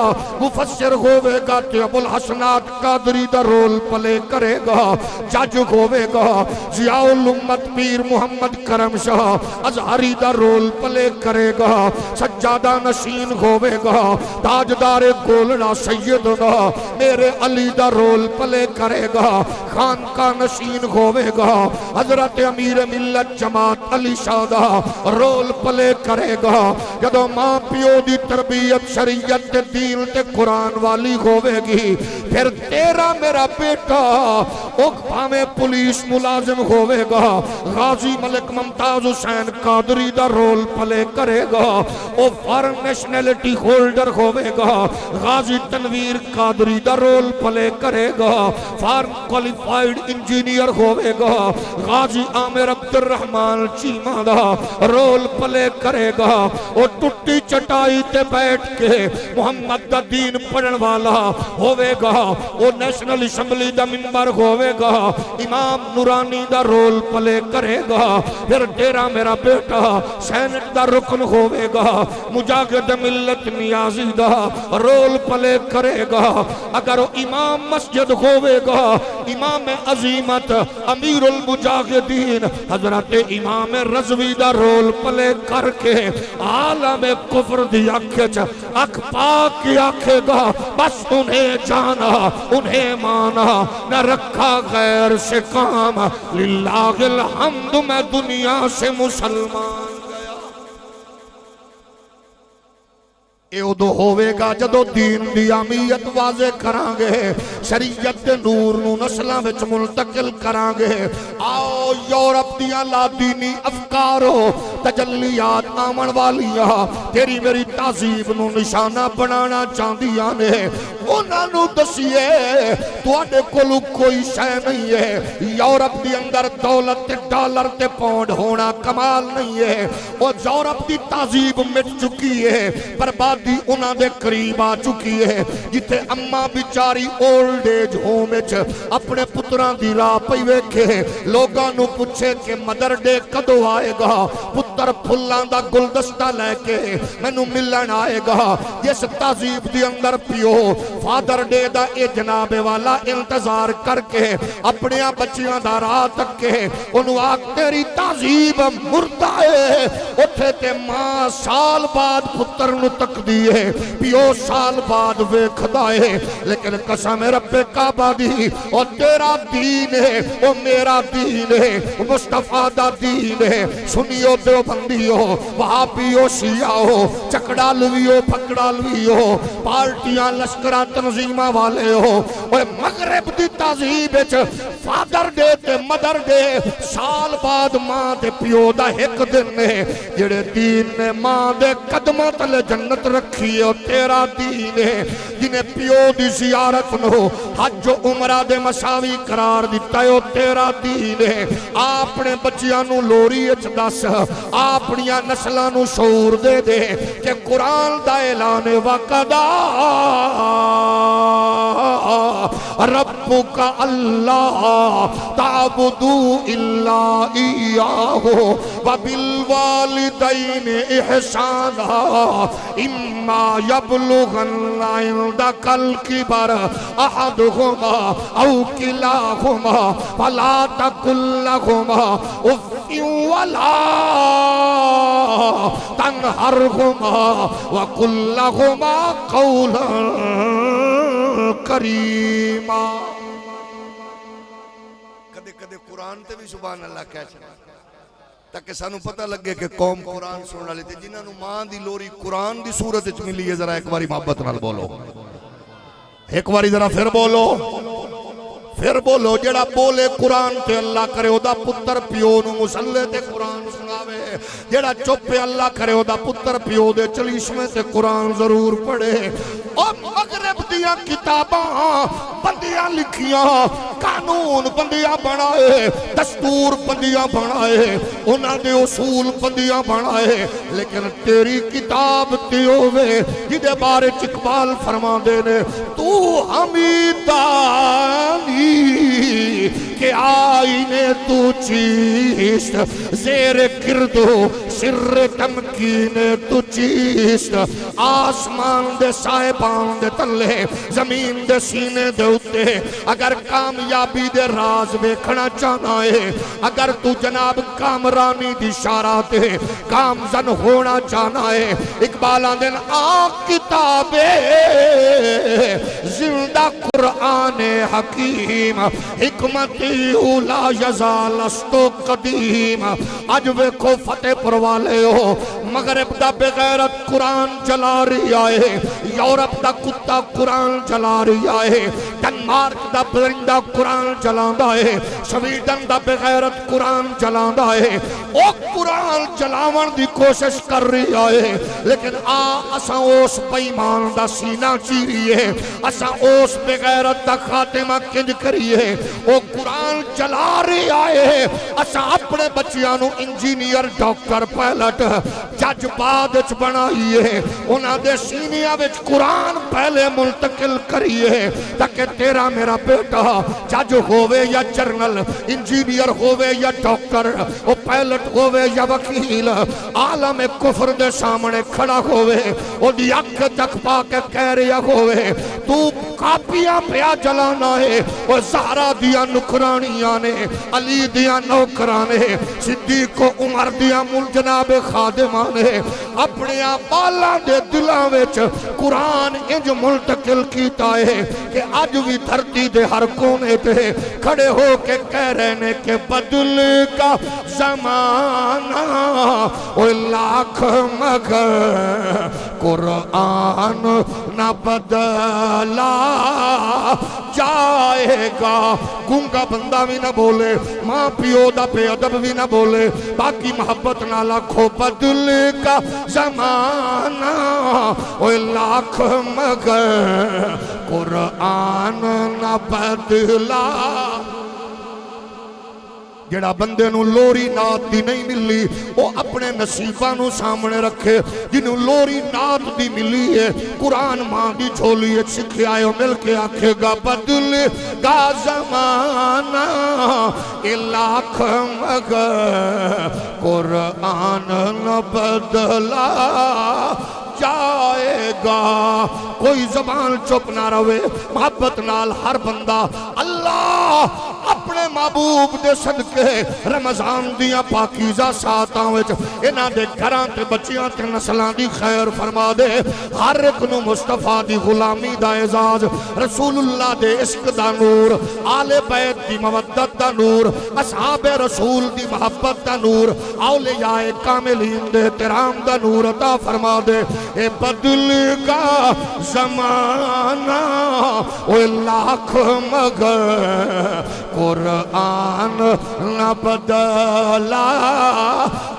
مفسر ہوئے گا کہ ابو ul Hasnat Qadri the role play کرے گا جج ہوئے گا ضیاء الامت پیر محمد کرم شاہ ازہری دا رول پلے کرے گا سجادہ نشین ہوئے گا تاجدار گولڑا سیدنا میرے علی دا رول پلے کرے گا خان کا نشین ہوئے گا حضرت امیر ملت جماعت Ali Shah the role play کرے گا جدو ماں پیو دی تربیت شریعت تے دین تے قرآن والی ہوئے گی پھر تیرا میرا بیٹا میں پولیس ملازم ہوئے گا غازی ملک ممتاز حسین قادری دا رول پلے کرے گا او فارن نیشنلٹی ہولڈر ہوئے گا غازی Tanveer Qadri the role play کرے گا فارن کوالیفائیڈ انجینئر ہوئے گا غازی عامر عبد الرحمن چیمہ دا رول پلے کرے گا او ٹوٹی چٹائی تے بیٹھ کے محمد دا دین پڑھن والا ہوئے گا او نیشنل اسمبلی دا ممبر ہوئے گا امام نورانی دا رول پلے کرے گا پھر تیرا میرا بیٹا سینٹ دا رکن ہوئے گا مجاہد ملت نیازی دا رول پلے کرے گا اگر وہ امام مسجد ہوئے گا امام عظیمت امیر المجاہدین حضرت امام رضوی دا رول پلے کر کے عالم کفر دی آنکھیں اکھ پاک آنکھیں گا بس انہیں جانا انہیں مانا نہ رکھا غیر سے کام للہ الحمد میں دنیا سے مسلمان ایودو ہوئے گا جدو دین دی اہمیت واضح کرانگے شریعت نور نو نسلہ وچ منتقل کرانگے آؤ یورپ دیا لا دینی افکارو تجلیات آمن والیاں تیری میری تعظیب نو نشانہ بنانا چاندیاں نے انہاں نو دسیے تو آنے کلو کوئی شے نہیں ہے یورپ دی اندر دولت تے ڈالر تے پونڈ ہونا کمال نہیں ہے وہ یورپ دی تعظیب مٹ چکی ہے برباد دی انہاں دے قریب آ چکی ہے جتے اممہ بیچاری اولڈ ایج ہومچ اپنے پتران دی راہ پئی ویکھے لوگاں نو پوچھے کہ مدر ڈے کدو آئے گا پتر پھلان دا گلدستہ لے کے میں نو ملن آئے گا جس تعظیب دی اندر پیو فادر ڈے دا اے جناب والا انتظار کر کے اپنے بچیاں دا راہ تک کے انہوں آگ تیری تعظیب مردہ ہے اٹھے تے ماں سال بعد پتر نو تک دیئے پیو سال بعد ویکھدائے لیکن قسم رب کعبہ دی اور تیرا دین ہے وہ میرا دین ہے مصطفیٰ دا دین ہے سنیو دیو بندیو وہابیو شیعو چکڑالویو پکڑالویو پارٹیاں لشکرہ تنظیمہ والے ہو اور مغرب دی تعظیب فادر ڈے تے مدر ڈے سال بعد ماں دے پیو دا ایک دن ہے جڑے دین نے ماں دے قدمہ تلے جنت رکھی ہے تیرا دین ہے جنہیں پیو دی زیارت نو حج و عمرہ دے مساوی قرار دیتا ہے تیرا دین ہے اپنے بچیاں نو لوری اچ دس اپنیاں نسلہ نو شعور دے دے کہ قرآن دا اعلان وقدا ربک اللہ تعبدو الا ایاہو وبالوالدین احسانا اما یبلغن عندک الکبر احدہما او کلاہما فلا تقل لہما اف ولا تنہرہما وقل لہما قولا کریما کدے کدے قرآن تے بھی سبحان اللہ کہہ چاہتا تاکہ سانو پتہ لگے کہ قوم قرآن سننا لیتے جنہاں نو ماں دی لوری قرآن دی صورت اچ ملی ہے ذرا ایک باری محبت نال بولو ایک باری ذرا پھر بولو جڑا بولے قرآن تے اللہ کرے او دا پتر پیو نو مسلے تے قرآن سناوے جڑا چپے اللہ کرے او دا پتر پیو دے چلیشمے تے قرآن ضرور پڑھے او مغرب دیاں کتاباں بندیاں لکھیاں قانون بندیاں بنائے دستور بندیاں بنائے انہاں دے اصول بندیاں بنائے لیکن تیری کتاب تے ہووے جدے بارے اقبال فرما دے نے تو حمیدانی کہ آئینے تو چیست زیر گردو سر تمکین تو چیست آسمان دے سائبان دے تلے زمین دے سینے دے اتے اگر کامیابی دے راز ویکھنا چاہنا ہے اگر تو جناب کامرانی دی شارات ہے کامزن ہونا چاہنا ہے اقبالان دن کتابے زندہ قرآن حکیم حکمتی اولا یزالستو قدیم آج ویکھو فتح پروالے ہو مغرب دا بغیرت قرآن جلا رہی آئے یورپ دا کتا قرآن جلا رہی آئے ڈنمارک دا برندہ قرآن جلاندہ ہے سویڈن دا بغیرت قرآن جلاندہ ہے او قرآن جلاون دی کوشش کر رہی آئے لیکن اساں اوس بیمان دا سینہ چیریے اساں اوس بغیرت دا خاتمہ کنج کریے او قرآن جلا رہی آئے اساں اپنے بچیانو انجینئر ڈاکٹر پائلٹ جج بادچ بنائیے انہاں دے سینیہ وچ قرآن پہلے منتقل کریے تاکہ تیرا میرا بیٹا جج ہووے یا جرنل انجینئر ہووے یا ڈاکٹر او پائلٹ ہووے یا وکیل عالم کفر دے سامنے کھڑا ہووے او دی اکھ تک پا کے کہہ رہا ہووے تو کاپیاں پیا جلانا ہے وہ زہرا دیا نکرانیاں نے علی دیا نوکرانے صدیق کو عمر دیا مل جناب خادمانے اپنے بالاں دے دلاں وچ قرآن انج منتقل کیتا ہے کہ آج بھی دھرتی دے ہر کونے تے کھڑے ہو کے کہہ رہے نے کہ بدل کا زمانہ او لاکھ مگر قرآن نہ بدلا جائے گا گونگا بندہ بھی نہ بولے ماں پیو دا بے ادب بھی نہ بولے باقی محبت نہ لکھو بدل کا زمانہ او لاکھ مگر قرآن نہ بدلا جڑا بندے نو لوری نات دی نہیں ملی وہ اپنے نصیباں نو سامنے رکھے جنہوں لوری نات دی ملی ہے قرآن ماں دی جھولی ہے سکھے آئے مل کے آکھے گا بدل گا زمانہ لاکھ مگر قرآن نہ بدلا جائے گا کوئی زبان چپ نہ روے محبت نال ہر بندہ اللہ اپنے محبوب دے صدقے رمضان دیا پاکیزہ ساتاں وچ انہاں دے گھراں تے بچیاں تے نسلاں دی خیر فرما دے ہر ایک نو مصطفیٰ دی غلامی دا اعزاز رسول اللہ دے عشق دا نور آل بیت دی مودت دا نور اصحاب رسول دی محبت دا نور اولیاء کاملین دے احترام دا نور عطا فرما دے اے بدل کا زمانہ او لاکھ مگر قرآن نہ بدلا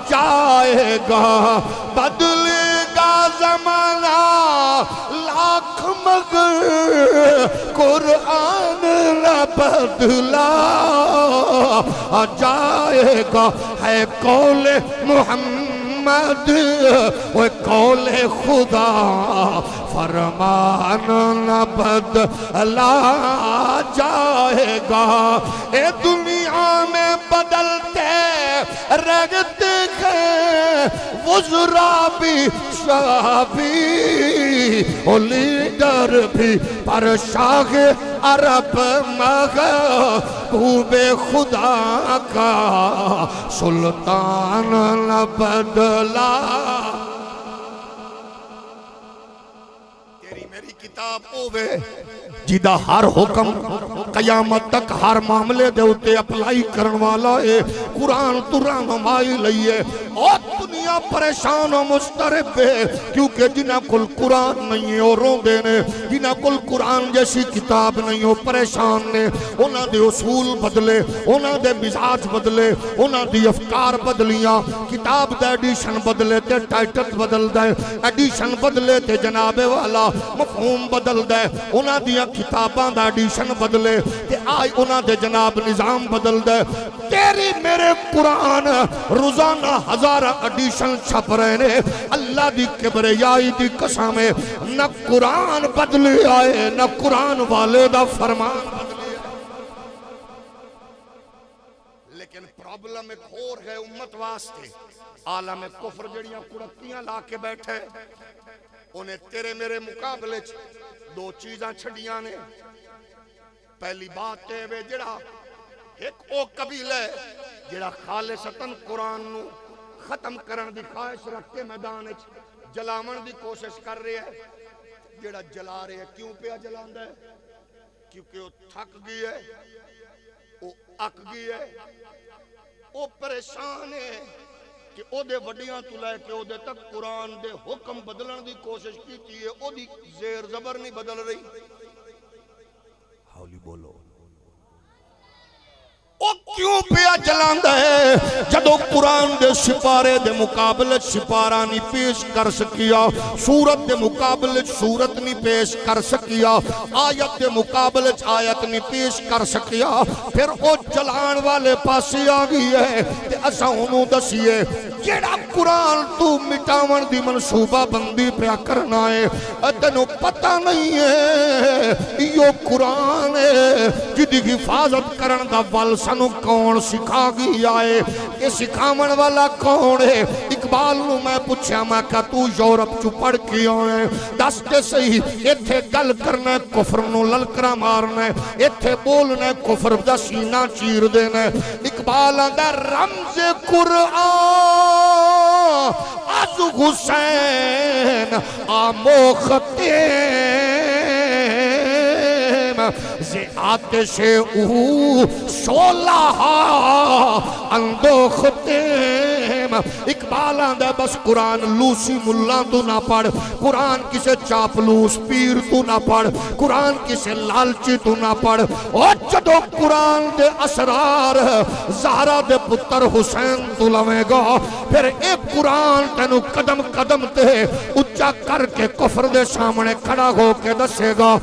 جائے گا بدل کا زمانہ لاکھ مگر قرآن نہ بدلا جائے گا ہے قول محمد وہ قول خدا فرمان نہ بدلا جائے گا اے دنیا میں بدلتے رہتے ہیں وزراء بھی شاہ بھی اور لیڈر بھی پر شاہ عرب محبوب خدا کا سلطان نہ بدلا جڑی کتاب ہوے جدا ہر حکم قیامت تک ہر معاملے دے اتے اپلائی کرن والا ہے قرآن تو رہنمائی لئیے اور دنیا پریشان و مسترب ہے کیونکہ جنہ کل قرآن نہیں ہے اور رو دینے جنہ کل قرآن جیسی کتاب نہیں ہو پریشان نے انہاں دے اصول بدلے انہاں دے مزاج بدلے انہاں دی افکار بدلیاں کتاب دے ایڈیشن بدلے تے ٹائٹل بدل دے ایڈیشن بدلے تے جناب والا مفہوم بدل دے انہاں دیاں کتاباں دا ایڈیشن بدلے تے آئی انہاں دے جناب نظام بدل دے تیری میرے قرآن روزانہ ہزارہ ایڈیشن چھپ رہے نے اللہ دی کبریائی دی قسم ہے نہ قرآن بدلے آئے نہ قرآن والے دا فرمان بدلے لیکن پرابلم ایک اور ہے امت واسطے عالم کفر جڑیاں کڑکیاں لا کے بیٹھے انہیں تیرے میرے مقابلے دو چیزاں چھڑیاں نے پہلی بات ہے وہ جڑا ایک او قبیل ہے جڑا خالصتاً قرآن نو ختم کرن دی خواہش رکھ کے میدان جلاون دی کوشش کر رہے ہے جڑا جلا رہے ہے کیوں پہ جلاندہ ہے کیونکہ وہ تھک گئی ہے وہ اک گئی ہے وہ پریشان ہے کہ او دے وڈیاں تو لے کے او دے تک قرآن دے حکم بدلن دی کوشش کی ہے او دی زیر زبر نہیں بدل رہی حولی بولو او کیوں پیا جلاندہ ہے جدو قرآن دے سپارے دے مقابلت سپارہ نہیں پیش کر سکیا سورت دے مقابلت سورت نہیں پیش کر سکیا آیت دے مقابلت آیت نہیں پیش کر سکیا پھر او جلان والے پاسی آگئی ہے تے اسا انہوں دسیے جیڑا قرآن تو مٹاون دی منصوبہ بندی پیا کرنا ہے تنو پتہ نہیں ہے یہ قرآن ہے جدی حفاظت کرن دا ول سانو کون سکھا گئی آئے یہ سکھامن والا کون ہے اقبال نو میں پوچھا میں کہا تو یورپ چو پڑھ کے آئے دس کے صحیح ایتھے گل کرنا کفر نو للکرہ مارنا ایتھے بولنا کفر دا سینہ چیر دینا اقبال دا رمز قرآن از حسین آموختے زی آتش او شولہ اندوختیم اقبال آندہ بس قرآن لوسی ملہ تو نہ پڑھ قرآن کسے چاپلوس پیر تو نہ پڑھ قرآن کسے لالچی تو نہ پڑھ اور جدو قرآن دے اسرار زہرہ دے پتر حسین تو لوے گا پھر ایک قرآن تینو قدم قدم تے اچھا کر کے کفر دے سامنے کھڑا ہو کے دسے گا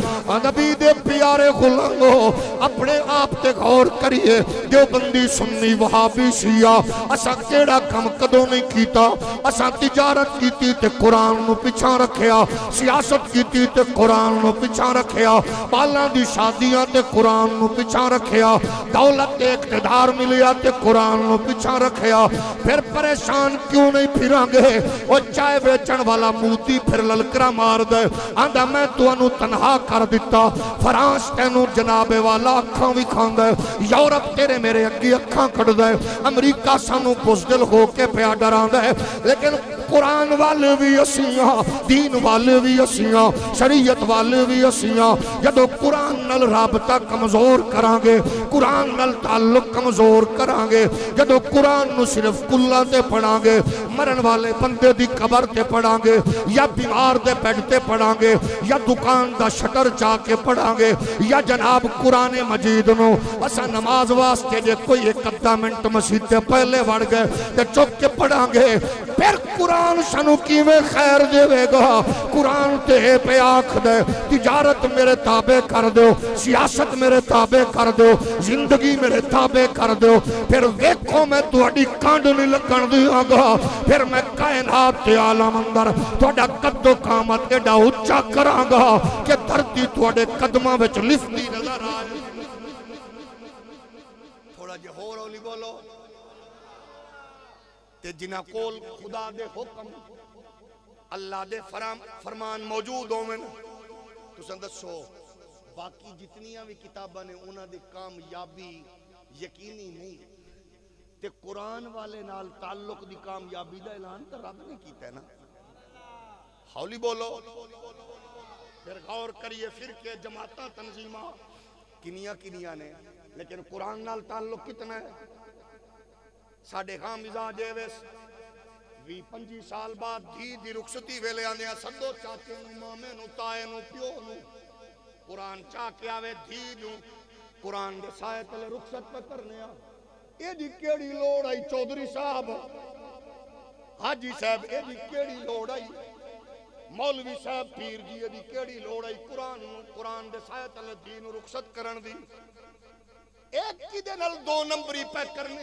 نبی دے پیارے غلامو اپنے آپ تے غور کریے دیوبندی سنی وہابی شیعہ اسا کیڑا کم کدوں نہیں کیتا اسا تجارت کیتی تے قرآن نو پچھا رکھیا سیاست کیتی تے قرآن نو پچھا رکھیا بالاں دی شادیاں تے قرآن نو پچھا رکھیا دولت تے اقتدار ملیا تے قرآن نو پچھا رکھیا پھر پریشان کیوں نہیں پھراں گے وہ چائے بیچن والا موتی پھر للکرہ مار دے آندہ میں تو انو تنہا کر دیتا فرانس تینو جناب والا اکھاں بھی کھان دے یورپ تیرے میرے اگی اکھاں کڑ دے امریکہ سانو بزدل ہو کے پیا ڈران دے لیکن قرآن والے بھی اسیاں دین والے بھی اسیاں شریعت والے بھی اسیاں جدو قرآن نل رابطہ کمزور کرانگے قرآن نل تعلق کمزور کرانگے جدو قرآن نو صرف کلہ تے پڑھانگے مرن والے بندے دی قبر تے پڑھانگے یا بیمار دے بیڈ تے پڑھانگے یا دکان دا شٹر جا کے پڑھانگے یا جناب قرآن مجید نو اسا نماز واسطے جے کوئی ایک ادھا منٹ مسجد تے پہلے وڑ گئے تے چک کے پڑھانگے پھر قرآن سنو کی میں خیر دے گا قرآن تے پہ آنکھ دے تجارت میرے تابع کر دو سیاست میرے تابع کر دو زندگی میرے تابع کر دو پھر ویکھو میں تو اڈی کانڈ نہیں لگن دیا گا پھر میں کائنات تے عالم اندر تو اڈا قد و قامت ایڈا اچھا کراں گا کہ دھرتی تو اڈے قدمہ وچ لفتی نظر آئے تھوڑا جے ہو رولی بولو تے جنہ کول خدا دے حکم اللہ دے فرمان موجود ہوں میں تو سندسو باقی جتنیاں بھی کتاباں نے انہاں دے کامیابی یقینی نہیں تے قرآن والے نال تعلق دی کامیابی دا اعلان تو رب نے کیتا ہے نا حولی بولو پھر غور کریے فرقے جماعتاں تنظیماں کنیاں نے، لیکن قرآن نال تعلق کتنا ہے؟ ساڈے ہاں مزاج ویس 20-25 سال بعد دھی دی رخصتی ویلے آنے سدو چاچے نو، مامے نو، تائے نو، پیو نو، قرآن چاہ کے آوے دھی نو قرآن دے سائے تلے رخصت پہ کرنے اے دی کیڑی لوڑ آئی چودھری صاحب، حاجی صاحب اے دی کیڑی لوڑ آئی، مولوی صاحب پیر جی اے دی کیڑی لوڑ آئی قرآن دے سائے تلے دھی نو رخصت کرن دی؟ ایک کی دے نال 2 نمبری پہ کرنے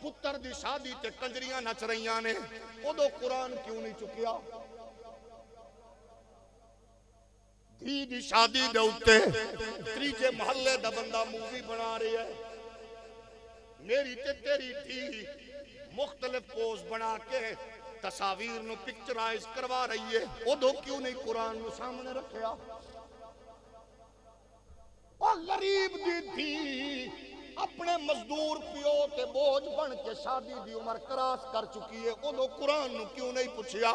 پتر دی شادی تے کنجریاں نچ رہیاں نے، ادو قرآن کیوں نہیں چکیا؟ دھی دی شادی دے اتے تریجے محلے دا بندہ مووی بنا رہی ہے، میری تے تیری دھی مختلف پوز بنا کے تصاویر نو پکچرائز کروا رہی ہے، ادو کیوں نہیں قرآن نو سامنے رکھیا؟ اور غریب دی دھی اپنے مزدور پیو تے بوجھ بن کے شادی دی عمر کراس کر چکی ہے، ادو قرآن نو کیوں نہیں پوچھیا؟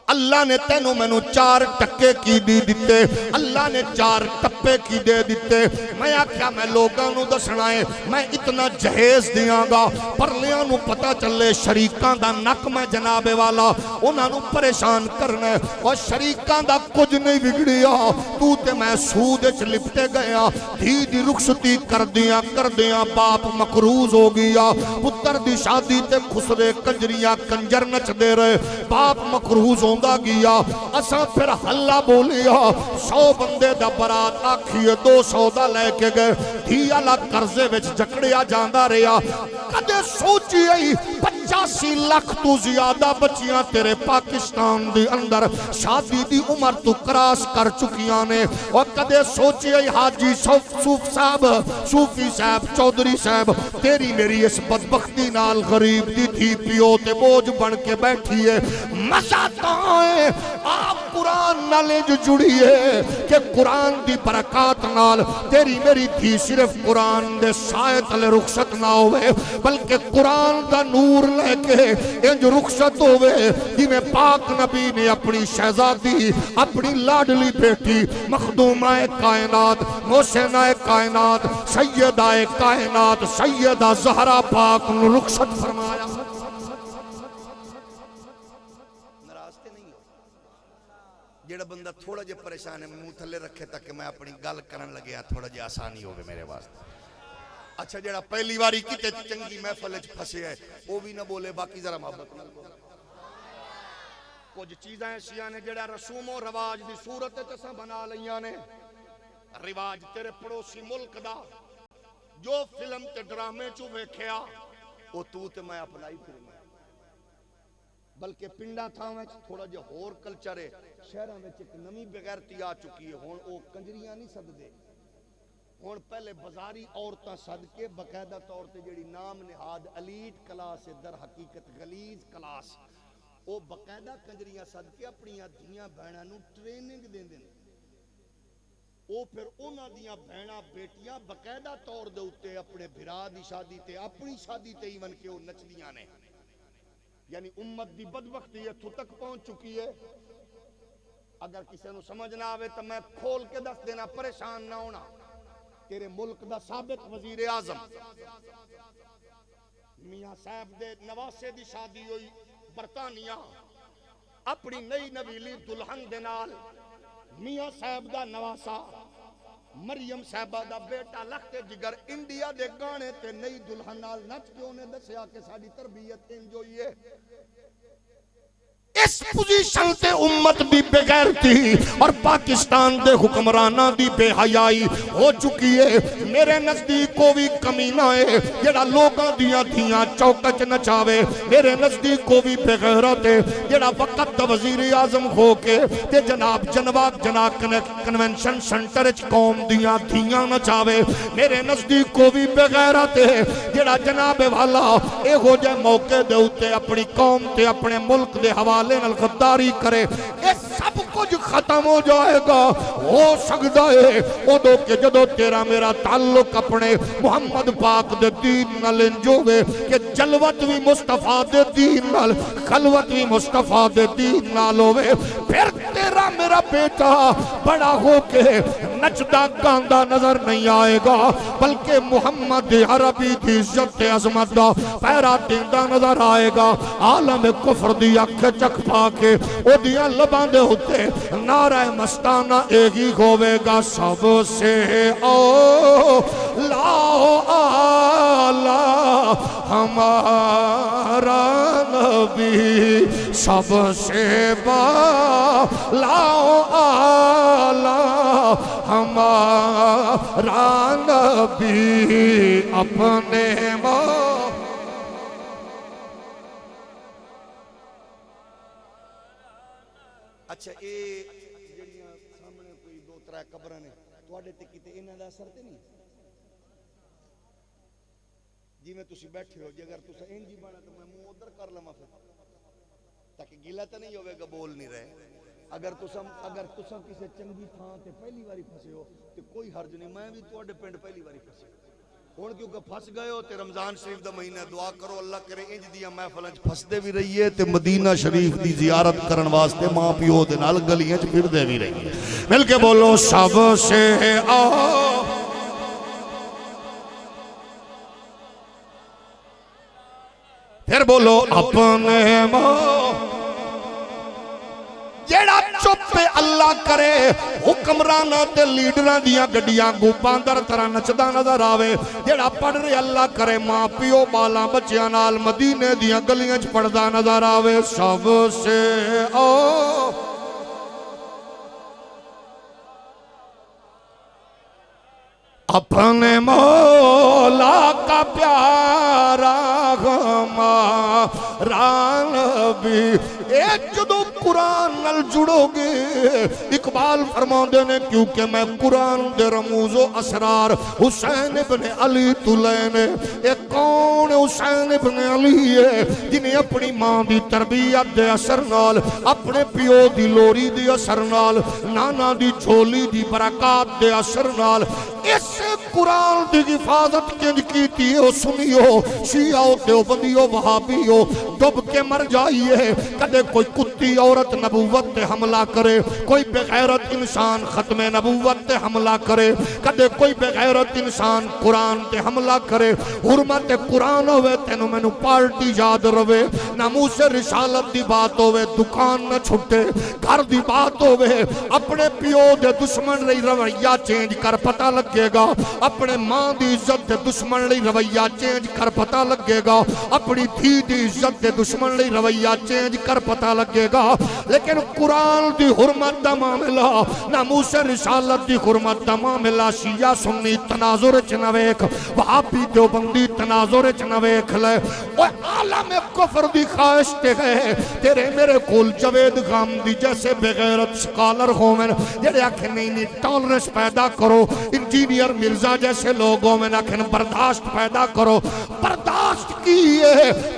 اللہ نے تینوں میں نو 4 ٹکے کی دی دیتے، اللہ نے 4 ٹپے کی دے دیتے، میں آکھیا میں لوگاں نو دسنا ہے میں اتنا جہیز دیاں گا پرلیاں نو پتہ چلے شریکاں دا نک میں جناب والا انہاں نو پریشان کرنا ہے، اور شریکاں دا کچھ نہیں بگڑیا، تو تے میں سود وچ لپٹے گیا، دھی دی رخصتی کر دیاں باپ مقروض ہو گیا، پتر دی شادی تے خسرے کنجریاں کنجر نچ دے رہے، باپ مقروض ہوندا گیا، اساں پھر حلہ بولیا 100 بندے دا برات آکھیے 200 دا لے کے گئے، دھی آلا قرضے وچ جکڑیا جاندا رہیا، کدے سوچی آئی 85 لاکھ تو زیادہ بچیاں تیرے پاکستان دی اندر شادی دی عمر تو کراس کر چکیاں نے، اور کدے سوچی آئی حاجی صوفی صاحب چودھری صاحب تیری میری اس بدبختی نال غریب دی تھی پیو تے بوجھ بن کے بیٹھی ہے، مزہ ہے آپ قرآن نالے جو جڑی ہے کہ قرآن دی برکات نال تیری میری تھی صرف قرآن دے سائے تلے رخصت نہ ہوئے بلکہ قرآن دا نور لے کے انج رخصت ہوئے جی میں پاک نبی نے اپنی شہزادی اپنی لاڈلی بیٹی مخدومہ کائنات محسنہ کائنات سیدہ کائنات سیدہ زہرا پاک نے رخصت فرمایا۔ جیڑا بندہ تھوڑا جے پریشان ہے منہ تھلے رکھے تاکہ میں اپنی گل کرن لگیا تھوڑا جے آسانی ہوگی میرے واسطے۔ اچھا جیڑا پہلی واری کتے چنگی محفل وچ پھسے ہے وہ بھی نہ بولے، باقی ذرا محبت نہ بولے۔ کچھ چیزاں ایسیاں نے جیڑا رسوم و رواج دی صورت تساں بنا لیاں نے، رواج تیرے پڑوسی ملک دا جو فلم تے ڈرامے چوں ویکھیا او تو تے میں اپنائی پھرنا، بلکہ پنڈا تھاں وچ تھوڑا جے ہور کلچر ہے، شہراں وچ ایک نمی بغیرتی آ چکی ہے، ہن او کنجریاں نہیں سددے، ہن پہلے بازاری عورتاں سد کے باقاعدہ طور تے جڑی نام نہاد الیٹ کلاس ہے در حقیقت غلیظ کلاس، او باقاعدہ کنجریاں سد کے اپنی دھیاں بہناں نو ٹریننگ دیندے نے، او پھر انہاں دیاں بہناں بیٹیاں باقاعدہ طور دے اوتے اپنے بھرا دی شادی تے اپنی شادی تے ایون کہ او نچدیاں نے، یعنی امت دی بدبختی اتھوں تک پہنچ چکی ہے۔ اگر کسی نو سمجھ نہ آوے تو میں کھول کے دس دینا، پریشان نہ ہونا، تیرے ملک دا سابق وزیر اعظم میاں صاحب دے نواسے دی شادی ہوئی برطانیہ، اپنی نئی نویلی دلہن دے نال میاں صاحب دا نواسا مریم صاحبہ دا بیٹا لخت جگر انڈیا دے گانے تے نئی دلہن نال نچ کے انہیں دسیا کہ ساڑی تربیت انجوئی ہے۔ اس پوزیشن تے امت دی بغیرتی اور پاکستان دے حکمرانہ دی بے حیائی ہو چکی ہے۔ میرے نزدیک کوئی کمینہ ہے جڑا لوگاں دیاں دھیاں چوکچ نچاوے، میرے نزدیک کوئی بغیرت ہے جڑا وقت دا وزیر اعظم ہو کے تے جناب کنونشن سنٹر اچ قوم دیاں دھیاں نچاوے، میرے نزدیک کوئی بغیرت ہے جڑا جناب والا اے ہو جائے موقع دے ہوتے اپنی قوم تے اپنے ملک دے حوالے غداری کرے، یہ سب کچھ ختم ہو جائے گا۔ ہو سکتا ہے ادو کہ جدو تیرا میرا تعلق اپنے محمد پاک دے دین نال انجوے کہ جلوت بھی مصطفیٰ دے دین نال خلوت بھی مصطفیٰ دے دین نال ہوئے، پھر تیرا میرا بیٹا بڑا ہو کے نچدا گاندا نظر نہیں آئے گا بلکہ محمد عربی دی عزت عظمت دا پیرا دیندا نظر آئے گا عالم کفر دی اکھ چک پا کے او دیاں لباں دے ہوتے نعرہ مستانہ ایک ہی ہوے گا سب سے اولا اعلی ہمارا نبی سب سے بالا اعلی ہمارا نبی اپنے اچھا یہ جڑیاں سامنے کوئی دو ترے قبراں نے تواڈے تے کیتے انہاں دا اثر تے نہیں جی میں تسی بیٹھے ہو جے اگر تسا انج ہی بنا تو میں منہ ادھر کر لواں پھر تاکہ گیلا تے نہیں ہوے گا بول نہیں رہے اگر تسا کسی چنگی تھان تے پہلی واری پھسے ہو تے کوئی حرج نہیں میں بھی تواڈے پنڈ پہلی واری پھسے ہن کیونکہ پھس گئے ہو تے رمضان شریف دا مہینہ دعا کرو اللہ کرے انج دیاں محفلاں وچ پھسدے بھی رہیے تے مدینہ شریف دی زیارت کرن واسطے ماں پیو دے نال گلیاں وچ پھردے بھی رہیے مل کے بولو سب سے پھر بولو اپنے جیڑا چپ اللہ کرے حکمرانہ تے لیڈراں دیاں گڈیاں گو باندر طرح نچدا نظر آوے جیڑا پڑھ رہے اللہ کرے ماں پیو بالاں بچیاں نال مدینے دیاں گلیاں چ پڑھدا نظر آوے سب سے اپنے مولا کا پیارا ہمارا نبی ایک جدو قرآن نل جڑو گے اقبال فرماندے نے کیونکہ میں قرآن دے رموز و اسرار حسین ابن علی تلین ایک کون حسین ابن علی ہے جنہیں اپنی ماں دی تربیت دے اثر نال اپنے پیو دی لوری دی اثر نال نانا دی جھولی دی برکات دے اثر نال اس قرآن دی حفاظت کنج کیتی ہو سنیو شیعہ دیوبندیو وہابیو ڈب کے مر جائیے کدے کوئی کتی عورت نبوت تے حملہ کرے کوئی بغیرت انسان ختم نبوت تے حملہ کرے کدے کوئی بغیرت انسان قرآن تے حملہ کرے حرمت قرآن ہوئے تینو میں نو پارٹی یاد روے ناموس رسالت دی بات ہوئے دکان نہ چھٹے گھر دی بات ہوئے اپنے پیو دے دشمن رہی رویہ چینج کر پتہ لگے گا اپنے ماں دی عزت دے دشمن رہی رویہ چینج کر پتہ لگے گا اپنی دھی دی عزت دے دشمن رہی رویہ چینج کر پتہ لگے گا لیکن قرآن دی حرمت دا معاملہ ناموس رسالت دی حرمت دا معاملہ شیعہ سنی تناظر چنویک وہابی دیوبندی تناظر چنویک لے وہ عالم کفر دی خواہش تے گئے تیرے میرے کول جوید غامدی جیسے بغیرت سکالر ہومن جیڑے آکھیں نہیں ٹالرنس پیدا کرو انجینئر مرزا جیسے لوگوں میں آکھیں برداشت پیدا کرو برداشت کیے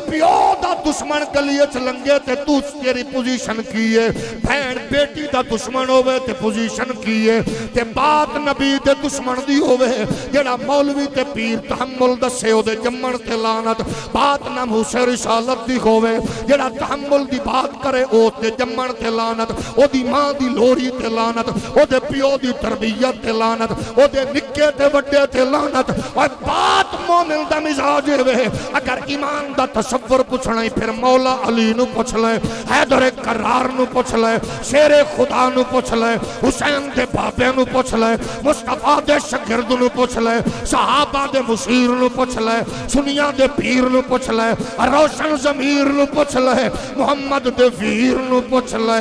پیو دا دشمن گلیے چلنگے تے تو تیری پوزیشن کیے بھین بیٹی دا دشمن ہوئے تے پوزیشن کیے تے بات نبی دے دشمن دی ہوئے جیڑا مولوی تے پیر تحمل دسے ہو دے جمن تے لانت بات ناموس رسالت دی ہوئے جیڑا تحمل دی بات کرے او تے جمن تے لانت او دی ماں دی لوری تے لانت او دے پیو دی تربیت تے لانت او دے نکے تے وڈے تے لانت اور بات مومن دا مزاج ہوئے اگر ایمان دا تصور پوچھنا ہی پھر مولا علی نو پوچھ لے حیدر کرار نو پوچھ لے شیر خدا نو پوچھ لے حسین دے بابے نو پوچھ لے مصطفیٰ دے شگرد نو پوچھ لے صحابہ دے مشیر نو پوچھ لے سنیاں دے پیر نو پوچھ لے روشن ضمیر نو پوچھ لے محمد دے ویر نو پوچھ لے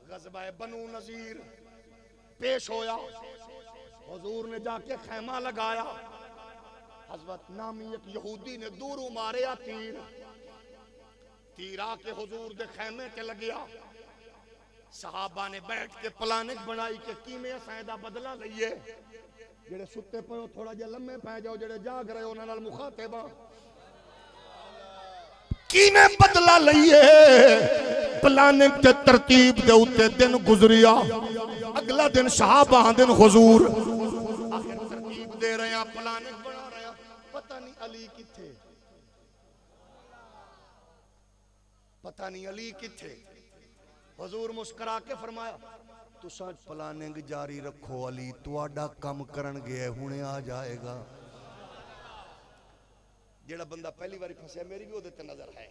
غزوہ بنو نذیر پیش ہویا حضور نے جا کے خیمہ لگایا حضرت نامی ایک یہودی نے دوروں ماریا تیر آ کے حضور دے خیمے کے لگیا صحابہ نے بیٹھ کے پلانک بنائی کہ کیمیں سائدہ بدلہ لئیے جڑے ستے پہ ہو تھوڑا جا لمحے پہ جاؤ جڑے جاگ رہے ہو نال مخاطبہ کیمیں بدلہ لئیے پلانک تے ترتیب دے اتے دن گزریا اگلا دن صحابہ دن حضور آخر ترتیب دے رہے ہیں پلانک بنا رہے ہیں پتہ نہیں علی کی تھے پتہ نہیں علی کتھے. حضور مسکرا کے فرمایا تساں پلاننگ جاری رکھو، علی تواڈا کم کرن گیا ہنے آ جائے گا. جیڑا بندہ پہلی باری پھسیا میری بھی اودے تے نظر ہے.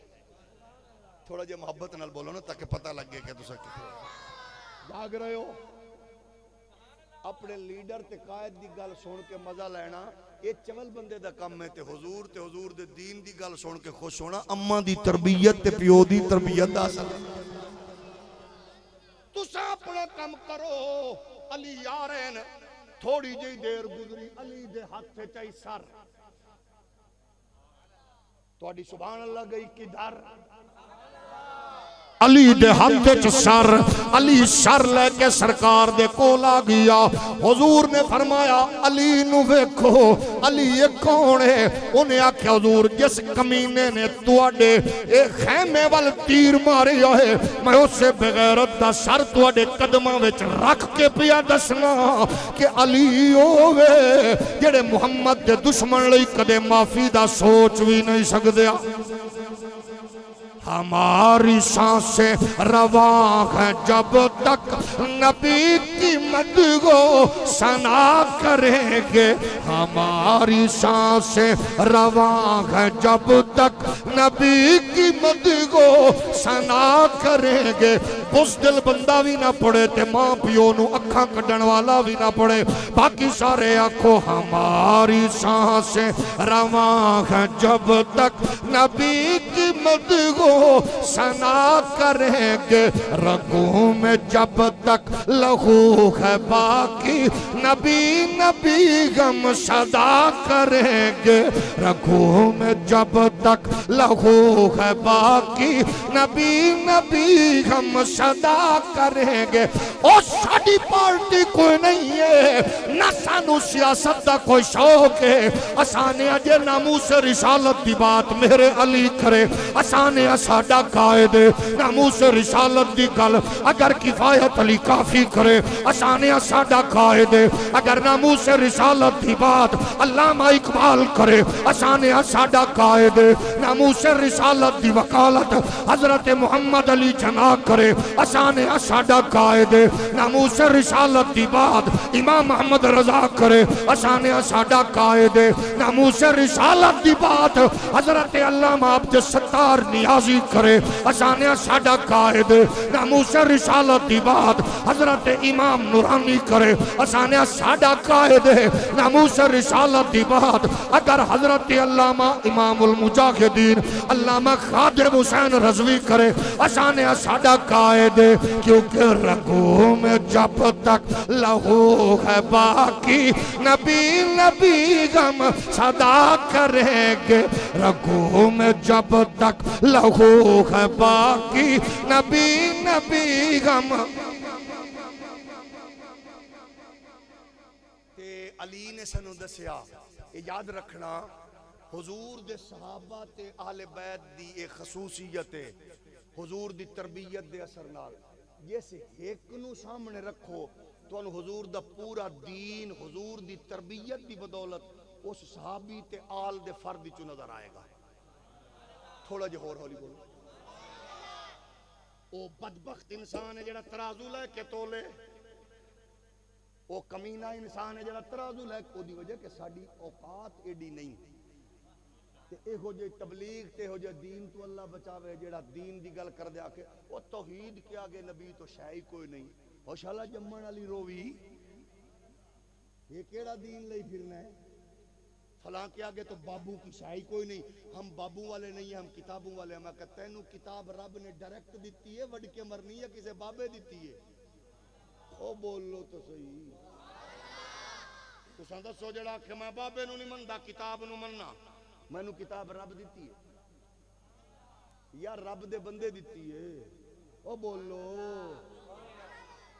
تھوڑا جے محبت نال بولو نا تاکہ پتہ لگ گئے کہ تساں کتھے جاگ رہے ہو. اپنے لیڈر تے قائد دی گل سن کے مزہ لینا یہ چول بندے دا کم ہے. تے حضور دے دین دی گل سن کے خوش ہونا اماں دی تربیت تے پیو دی تربیت دا اثر. تساں اپنا کم کرو. علی آ رہے ہیں. تھوڑی جی دیر گزری علی دے ہاتھ چاہی سر. تھوڑی سبحان اللہ گئی کدھر؟ علی دے ہاتھ چ سر. علی سر لے کے سرکار دے کول آ گیا. حضور نے فرمایا علی نو ویکھو علی یہ کون ہے؟ انہیں آکھیا حضور جس کمینے نے تواڈے اے خیمے وال تیر ماریا ہے میں اس سے بغیرت دا سر تواڈے قدماں وچ رکھ کے پیا دسنا کہ علی ہووے جڑے محمد دے دشمن لئی کدے معافی دا سوچ بھی نہیں سکدے. ہماری سانسیں رواں ہیں جب تک نبی کی مدحو ثنا کریں گے. ہماری سانسیں رواں ہیں جب تک نبی کی مدحو ثنا کریں گے. بزدل بندہ بھی نہ پڑے تے ماں پیو نو اکھاں کڈن والا بھی نہ پڑے. باقی سارے آکھو ہماری سانسیں رواں ہیں جب تک نبی کی مدحو ثنا کریں گے. رگوں میں جب تک لہو ہے باقی نبی نبی غم صدا کریں گے. رگوں میں جب تک لہو ہے باقی نبی نبی غم صدا کریں گے. او ساڈی پارٹی کوئی نہیں ہے نہ سانو سیاست دا کوئی شوق ہے. اسانے اجے ناموس رسالت دی بات میرے علی کرے. اسانے ساڈا قائد ناموس رسالت دی گل اگر کفایت علی کافی کرے. اسانے ساڈا قائد اگر ناموس رسالت دی بات علامہ اقبال کرے. اسانے ساڈا قائد ناموس رسالت دی وکالت حضرت محمد علی جناح کرے. اسانے ساڈا قائد ناموس رسالت دی بات امام محمد رضا کرے. اسانے ساڈا قائد ناموس رسالت دی بات حضرت علامہ عبد الستار نیازی کرے. اسانے ساڈا قائد ناموس رسالت دی بات حضرت امام نورانی کرے. اسانے ساڈا قائد ناموس رسالت دی بات اگر حضرت علامہ امام المجاہدین علامہ خادم حسین رضوی کرے. اسانے ساڈا قائد کیونکہ رگوں میں جب تک لہو ہے باقی نبی نبی غم صدا کریں گے. رگوں میں جب تک لہو ہے باقی نبی نبی غم. تے علی نے سنو دسیا یاد رکھنا حضور دے صحابہ تے اہل بیت دی ایک خصوصیت ہے حضور دی تربیت دے اثر نال. جس ایک نو سامنے رکھو تو حضور دا پورا دین حضور دی تربیت دی بدولت اس صحابی تے آل دے فرد چو نظر آئے گا. تھوڑا جے ہولی بولو. او بدبخت انسان ہے جڑا ترازو لے کے تولے. او کمینہ انسان ہے جڑا ترازو لے کے دی وجہ کہ ساڈی اوقات ایڈی نہیں. تے اے ہو جے تبلیغ تے ہو جے دین تو اللہ بچاوے جڑا دین دی گل کر دیا کہ او توحید کے آگے نبی تو شے کوئی نہیں. او شالا جمن والی رووی یہ کیڑا دین لئی پھرنا ہے؟ فلاں کے آگے تو بابو کی شاہی کوئی نہیں. ہم بابو والے نہیں ہیں ہم کتابوں والے ہیں. میں کہتا ہے کتاب رب نے ڈائریکٹ دیتی ہے وڈ کے مرنی ہے کسے بابے دیتی ہے. او بول لو تو صحیح. تو سندہ سو جڑا کہ میں بابے نو نہیں مندا کتاب نو مننا. میں نو کتاب رب دیتی ہے یا رب دے بندے دیتی ہے؟ او بول لو.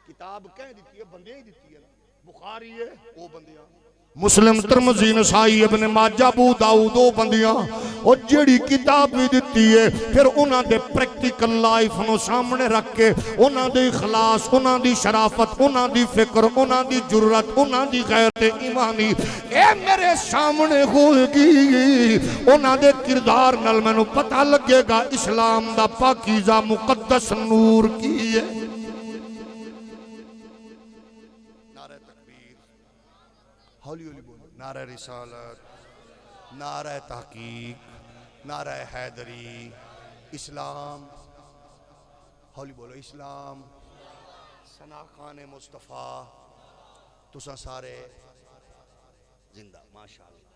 کتاب کہیں دیتی ہے؟ بندے ہی دیتی ہے. بخاری ہے او بندیاں مسلم ترمذی نسائی ابن ماجہ ابو داؤد او بندیاں اور جیڑی کتاب بھی دیتی ہے پھر انہاں دے پریکٹیکل لائف نو سامنے رکھ کے انہاں دے اخلاص، انہاں دی شرافت، انہاں دی فکر، انہاں دی جرات، انہاں دی غیرت ایمانی اے میرے سامنے ہوئے گی، انہاں دے کردار نال میں نو پتہ لگے گا اسلام دا پاکیزہ مقدس نور کی ہے۔ نعرہ تکبیر، ہولی ہولی بولو، نعرہ رسالت، نعرہ تحقیق، نعرہ حیدری، اسلام، ہولی بولو اسلام، ثنا خان مصطفیٰ، تساں سارے زندہ ماشاءاللہ۔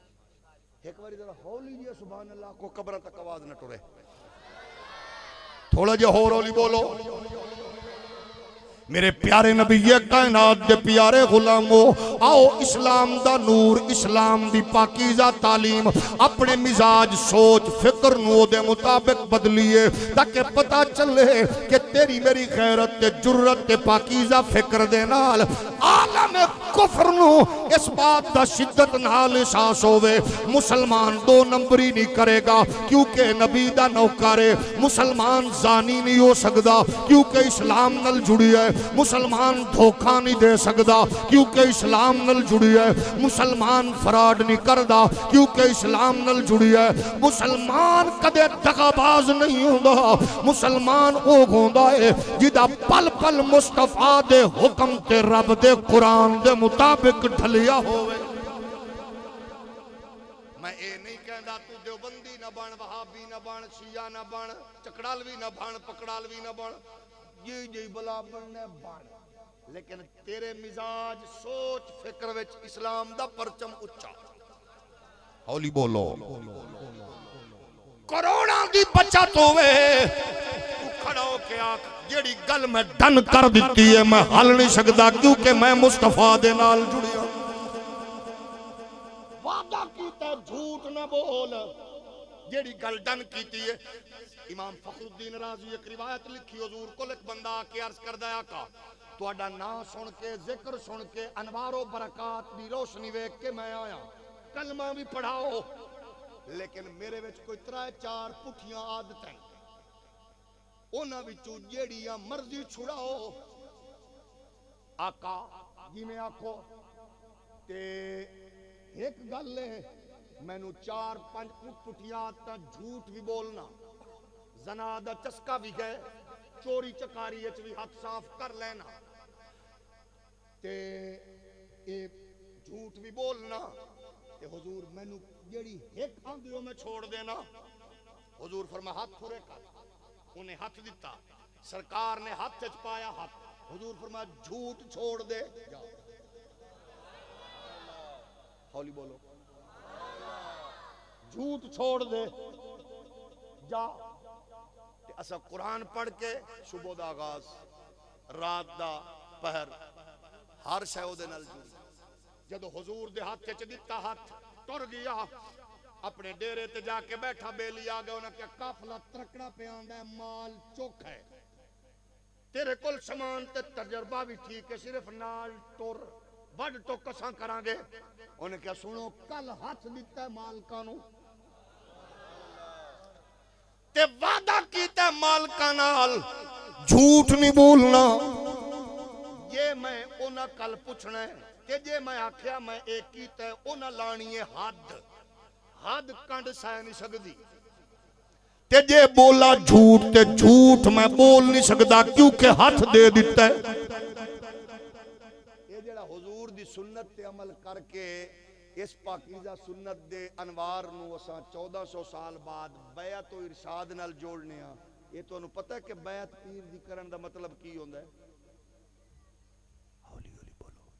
ایک باری ذرا ہولی جی سبحان اللہ کو قبرہ تک آواز نہ ٹرے، تھوڑا جے ہولی بولو۔ میرے پیارے نبی کائنات دے پیارے غلاموں، آؤ اسلام دا نور، اسلام دی پاکیزہ تعلیم اپنے مزاج، سوچ، فکر نو دے مطابق بدلیے تاکہ پتہ چلے کہ تیری میری غیرت تے جرت تے پاکیزہ فکر دے نال عالم کفر نو اس بات دا شدت نال احساس ہوئے مسلمان دو نمبری نہیں کرے گا کیونکہ نبی دا نوکارے، مسلمان زانی نہیں ہو سکدا کیونکہ اسلام نل جڑی ہے، مسلمان دھوکہ نہیں دے سکدا کیونکہ اسلام نل جڑی ہے، مسلمان فراڈ نہیں کردہ کیونکہ اسلام نل جڑی ہے، مسلمان کدے دغاباز نہیں ہوندا، مسلمان او ہوندا ہے جدا پل پل مصطفیٰ دے حکم تے رب دے قرآن دے مطابق ڈھلیا ہوئے۔ میں اے نہیں کہندا تو دیوبندی نہ بن، وہابی نہ بن، شیعہ نہ بن، چکڑالوی نہ بن، پکڑالوی نہ بن، جی بلا بننے بن، لیکن تیرے مزاج، سوچ، فکر وچ اسلام دا پرچم اچھا۔ ہولی بولو۔ کروڑا دی بچت ہوئے تو کھڑا ہو کے آکھ جیڑی گل میں ڈن کر دیتی ہے میں حل نہیں سکتا کیونکہ میں مصطفیٰ دے نال جڑیا۔ وعدہ کیتا جھوٹ نہ بول، جیڑی گل ڈن کیتی ہے۔ امام فخر الدین رازی ایک روایت لکھی، حضور کو ایک بندہ آکے عرض کردہ آقا تہاڈا نام سن کے، ذکر سن کے، انوار و برکات دی روشنی ویکھ کے میں آیا، کلمہ بھی پڑھاؤ، لیکن میرے وچ کوئی 3-4 پٹھیاں عادتیں، انہاں وچوں جیڑیاں مرضی چھڑاؤ۔ آقا جی میں آکھو تے ایک گل ہے، مینوں 4-5 پٹھیاں عادتاں، جھوٹ بھی بولنا، زنا دا چسکا بھی گئے، چوری چکاری اچ بھی ہاتھ صاف کر لینا، تے ایک جھوٹ بھی بولنا، تے حضور مینوں جیڑی ایک آندھیوں میں چھوڑ دینا۔ حضور فرمایا ہاتھ پھرے کر، انہیں ہاتھ دیتا، سرکار نے ہاتھ اچ پایا ہاتھ، حضور فرمایا جھوٹ چھوڑ دے جا۔ ہولی بولو، جھوٹ چھوڑ دے جا۔ اسا قرآن پڑھ کے صبح دا آغاز، رات دا پہر، ہر شے او دے نال جڑی۔ جدو حضور دے ہاتھ چ دتا ہاتھ ٹر گیا، اپنے ڈیرے تے جا کے بیٹھا، بیلی آ گیا، انہاں کہا قافلہ ترکڑا پہ آندا ہے، مال چوکھ ہے، تیرے کل سامان تے تجربہ بھی ٹھیک ہے، صرف نال ٹر بڑھ تو کساں کران گے۔ انہیں کہا سنو کل ہاتھ دیتا ہے مالکاں نو تے وعدہ کیتا ہے مالکاں نال، جھوٹ نہیں بولنا۔ یہ میں انہاں کل پوچھنا ہے کہ جے میں آکھیا میں ایک کیتا ہے انہاں لانی ہے حد، حد کنڈ سہ نہیں سکدی، تے جے بولا جھوٹ تے جھوٹ میں بول نہیں سکتا کیونکہ ہاتھ دے دیتا ہے۔ یہ جڑا حضور دی سنت تے عمل کر کے اس پاکیزہ سنت دے انوار نو اساں 1400 سال بعد بیعت و ارشاد نال جوڑنے ہاں۔ یہ تو انہوں پتہ ہے کہ بیعت پیر دی کرن دا مطلب کی ہوندہ ہے؟ ہولی ہولی بولو۔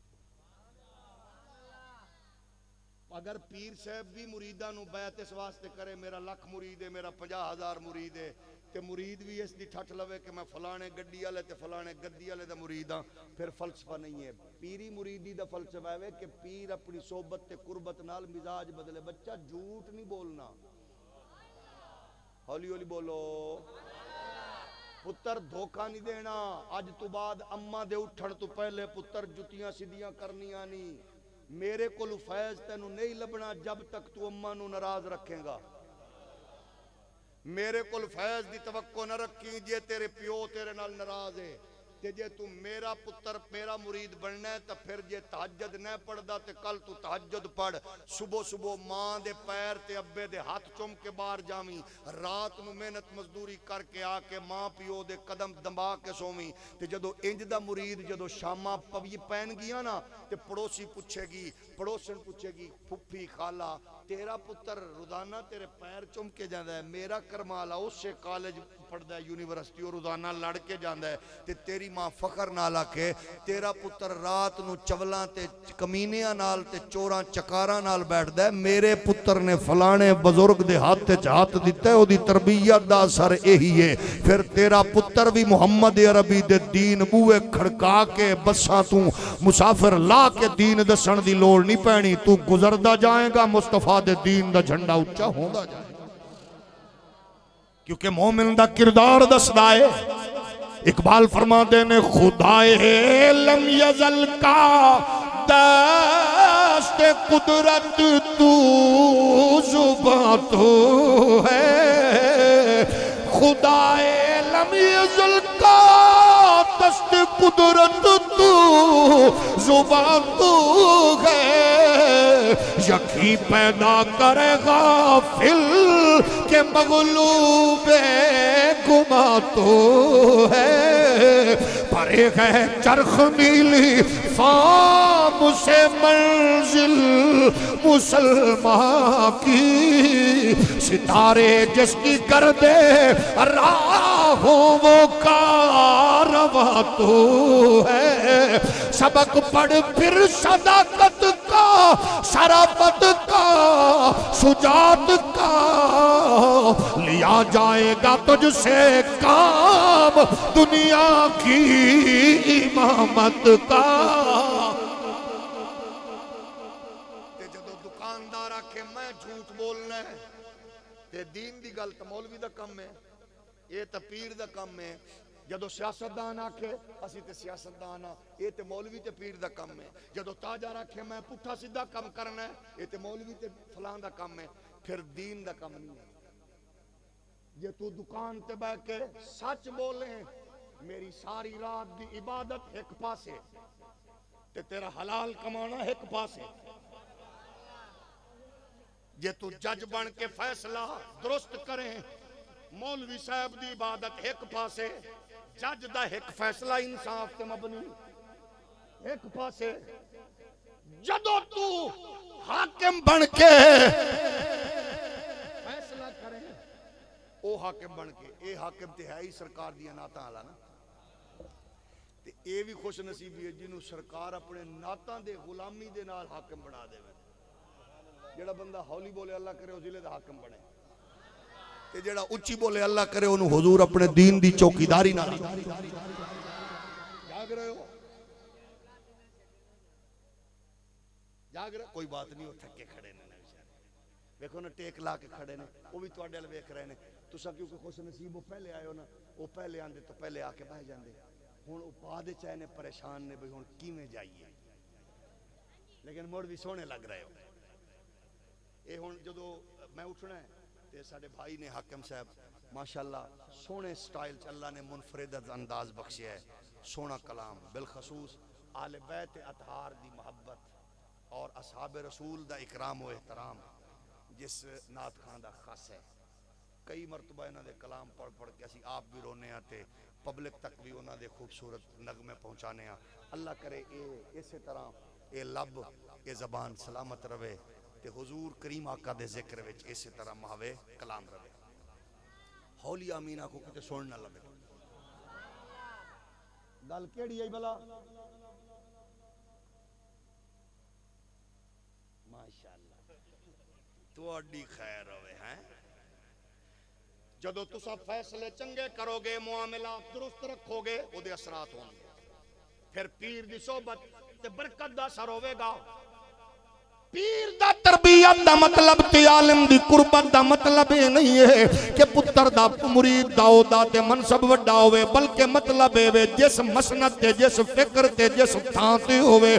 اگر پیر صاحب بھی مریداں نو بیعت اس واسطے کرے میرا 1,00,000 مرید ہے، میرا 50,000 مرید ہے، تے مرید بھی اس دی ٹھٹ لوے کہ میں فلانے گڈی والے تے فلانے گدی والے دا مرید ہاں، پھر فلسفہ نہیں ہے۔ پیری مریدی دا فلسفہ ہے کہ پیر اپنی صحبت تے قربت نال مزاج بدلے۔ بچہ جھوٹ نہیں بولنا، ہولی ہولی بولو۔ پتر دھوکہ نہیں دینا، اج تو بعد اماں دے اٹھن تو پہلے پتر جتیاں سیدھیاں کرنیاں نہیں۔ میرے کول فیض تینوں نہیں لبنا جب تک تو اماں نو ناراض رکھیں گا۔ میرے کول فیض دی توقع نہ رکھی جے تیرے پیو تیرے نال ناراض ہے تے جے تو میرا پتر میرا مرید بننا ہے تو پھر جے تہجد نہ پڑھدا تے کل تو تہجد پڑھ صبح صبح ماں دے پیر تے ابے دے ہاتھ چوم کے باہر جاویں رات نو محنت مزدوری کر کے آ کے ماں پیو دے قدم دبا کے سوویں تے جدو انج دا مرید جدو شاماں پوی پین گیا نا تے پڑوسی پوچھے گی پڑوسن پوچھے گی پھپھی خالہ تیرا پتر روزانہ تیرے پیر چوم کے جاندا ہے میرا کرمالا اس سے کالج پڑھدا ہے یونیورسٹی اور روزانہ لڑ کے جاندا ہے تے تیری ماں فخر نال آکھے تیرا پتر رات نو چولاں تے کمینیاں نال تے چوراں چکاراں نال بیٹھدا ہے میرے پتر نے فلانے بزرگ دے ہاتھ تے ہاتھ دتا ہے او دی تربیت دا اثر یہی ہے پھر تیرا پتر بھی محمد عربی دے دین بوئے کھڑکا کے بساں تو مسافر لا کے دین دسن دی لوڑ نہیں پینی تو گزردا جائے گا مصطفیٰ دے دین دا جھنڈا اونچا ہوندا جائے کیونکہ مومن دا کردار دسدا ہے اقبال فرما دے نے خدائے لم یزل کا دست قدرت تو زباں تو ہے خدائے لم یزل کا دست قدرت تو زباں تو ہے یقین پیدا کرے غافل کہ مغلوب گما تو ہے پرے ہے چرخ میلی فام سے منزل مسلمان کی ستارے جس کی گردے راہوں وہ کارواں تو ہے سبق پڑھ پھر صداقت کا شرافت کا شجاعت کا لیا جائے گا تجھ سے کام دنیا کی امامت کا تے جدو دکاندار آکھے میں جھوٹ بولنا ہے تے دین دی گل تے مولوی دا کم ہے یہ تے پیر دا کم ہے جدو سیاستدان آکھے اسی تے سیاستدان یہ تے مولوی تے پیر دا کم ہے جدو تاجر آکھے میں پٹھا سیدھا کم کرنا ہے یہ تے مولوی تے فلان دا کم ہے پھر دین دا کم نہیں ہے یہ تو دکان تے بیٹھ کے سچ بولیں میری ساری رات دی عبادت ایک پاسے تے تیرا حلال کمانا ایک پاسے یہ تو جج بن کے فیصلہ درست کریں مولوی صاحب دی عبادت ایک پاسے جج دا ایک فیصلہ انصاف تے مبنی ایک پاسے جدو تو حاکم بن کے فیصلہ کریں او حاکم بن کے اے حاکم تے ہے ہی سرکار دی نعتاں والا نا تے اے بھی خوش نصیبی ہے جنوں سرکار اپنے نعتاں دے غلامی دے نال حاکم بنا دے جڑا بندہ ہولی بولے اللہ کرے او ضلع دا حاکم بنے تے جڑا اچھی بولے اللہ کرے انہوں حضور اپنے دین دی چوکیداری نہ جاگ رہے ہو جاگ رہے کوئی بات نہیں ہو تھکے کھڑے نے دیکھو نا ٹیک لا کے کھڑے نے وہ بھی تواڈے ال ویکھ رہے نے تساں کیونکہ خوش نصیب ہو پہلے آئے ہو نا وہ پہلے آندے تو پہلے آ کے بہ جاندے ہن او بعد وچ آئے نے پریشان نے بھئی ہن کیویں جائیے لیکن مڑ بھی سونے لگ رہے ہو اے ہن جدو میں اٹھنا ہے تے ساڈے بھائی نے حاکم صاحب ماشاءاللہ سونے سٹائل چ اللہ نے منفرد انداز بخشیا ہے سونا کلام بالخصوص آل بیت اطہار دی محبت اور اصحاب رسول دا اکرام و احترام جس نعت خان دا خاص ہے کئی مرتبہ انہاں دے کلام پڑھ پڑھ کے اسی آپ بھی رونے آتے پبلک تک بھی انہاں دے خوبصورت نغمے پہنچانے آ اللہ کرے اسی طرح اے لب اے زبان سلامت رہے تے حضور کریم آقا دے ذکر وچ اسی طرح مہوے کلام رہے ہولی آمینہ کو کتے سن نہ لگے گل کیڑی ہے بلا ماشاءاللہ تواڈی خیر ہوئے ہیں جدو تسا فیصلے چنگے کرو گے معاملات درست رکھو گے او دے اثرات ہوں گے پھر پیر دی صحبت تے برکت دا اثر ہوے گا پیر دا تربیت دا مطلب تے عالم دی قربت دا مطلب یہ نہیں ہے کہ پتر دا مرید دا عہدہ تے منصب وڈا ہوئے بلکہ مطلب ہے جس مسند تے جس فکر تے جس تھان تے ہوئے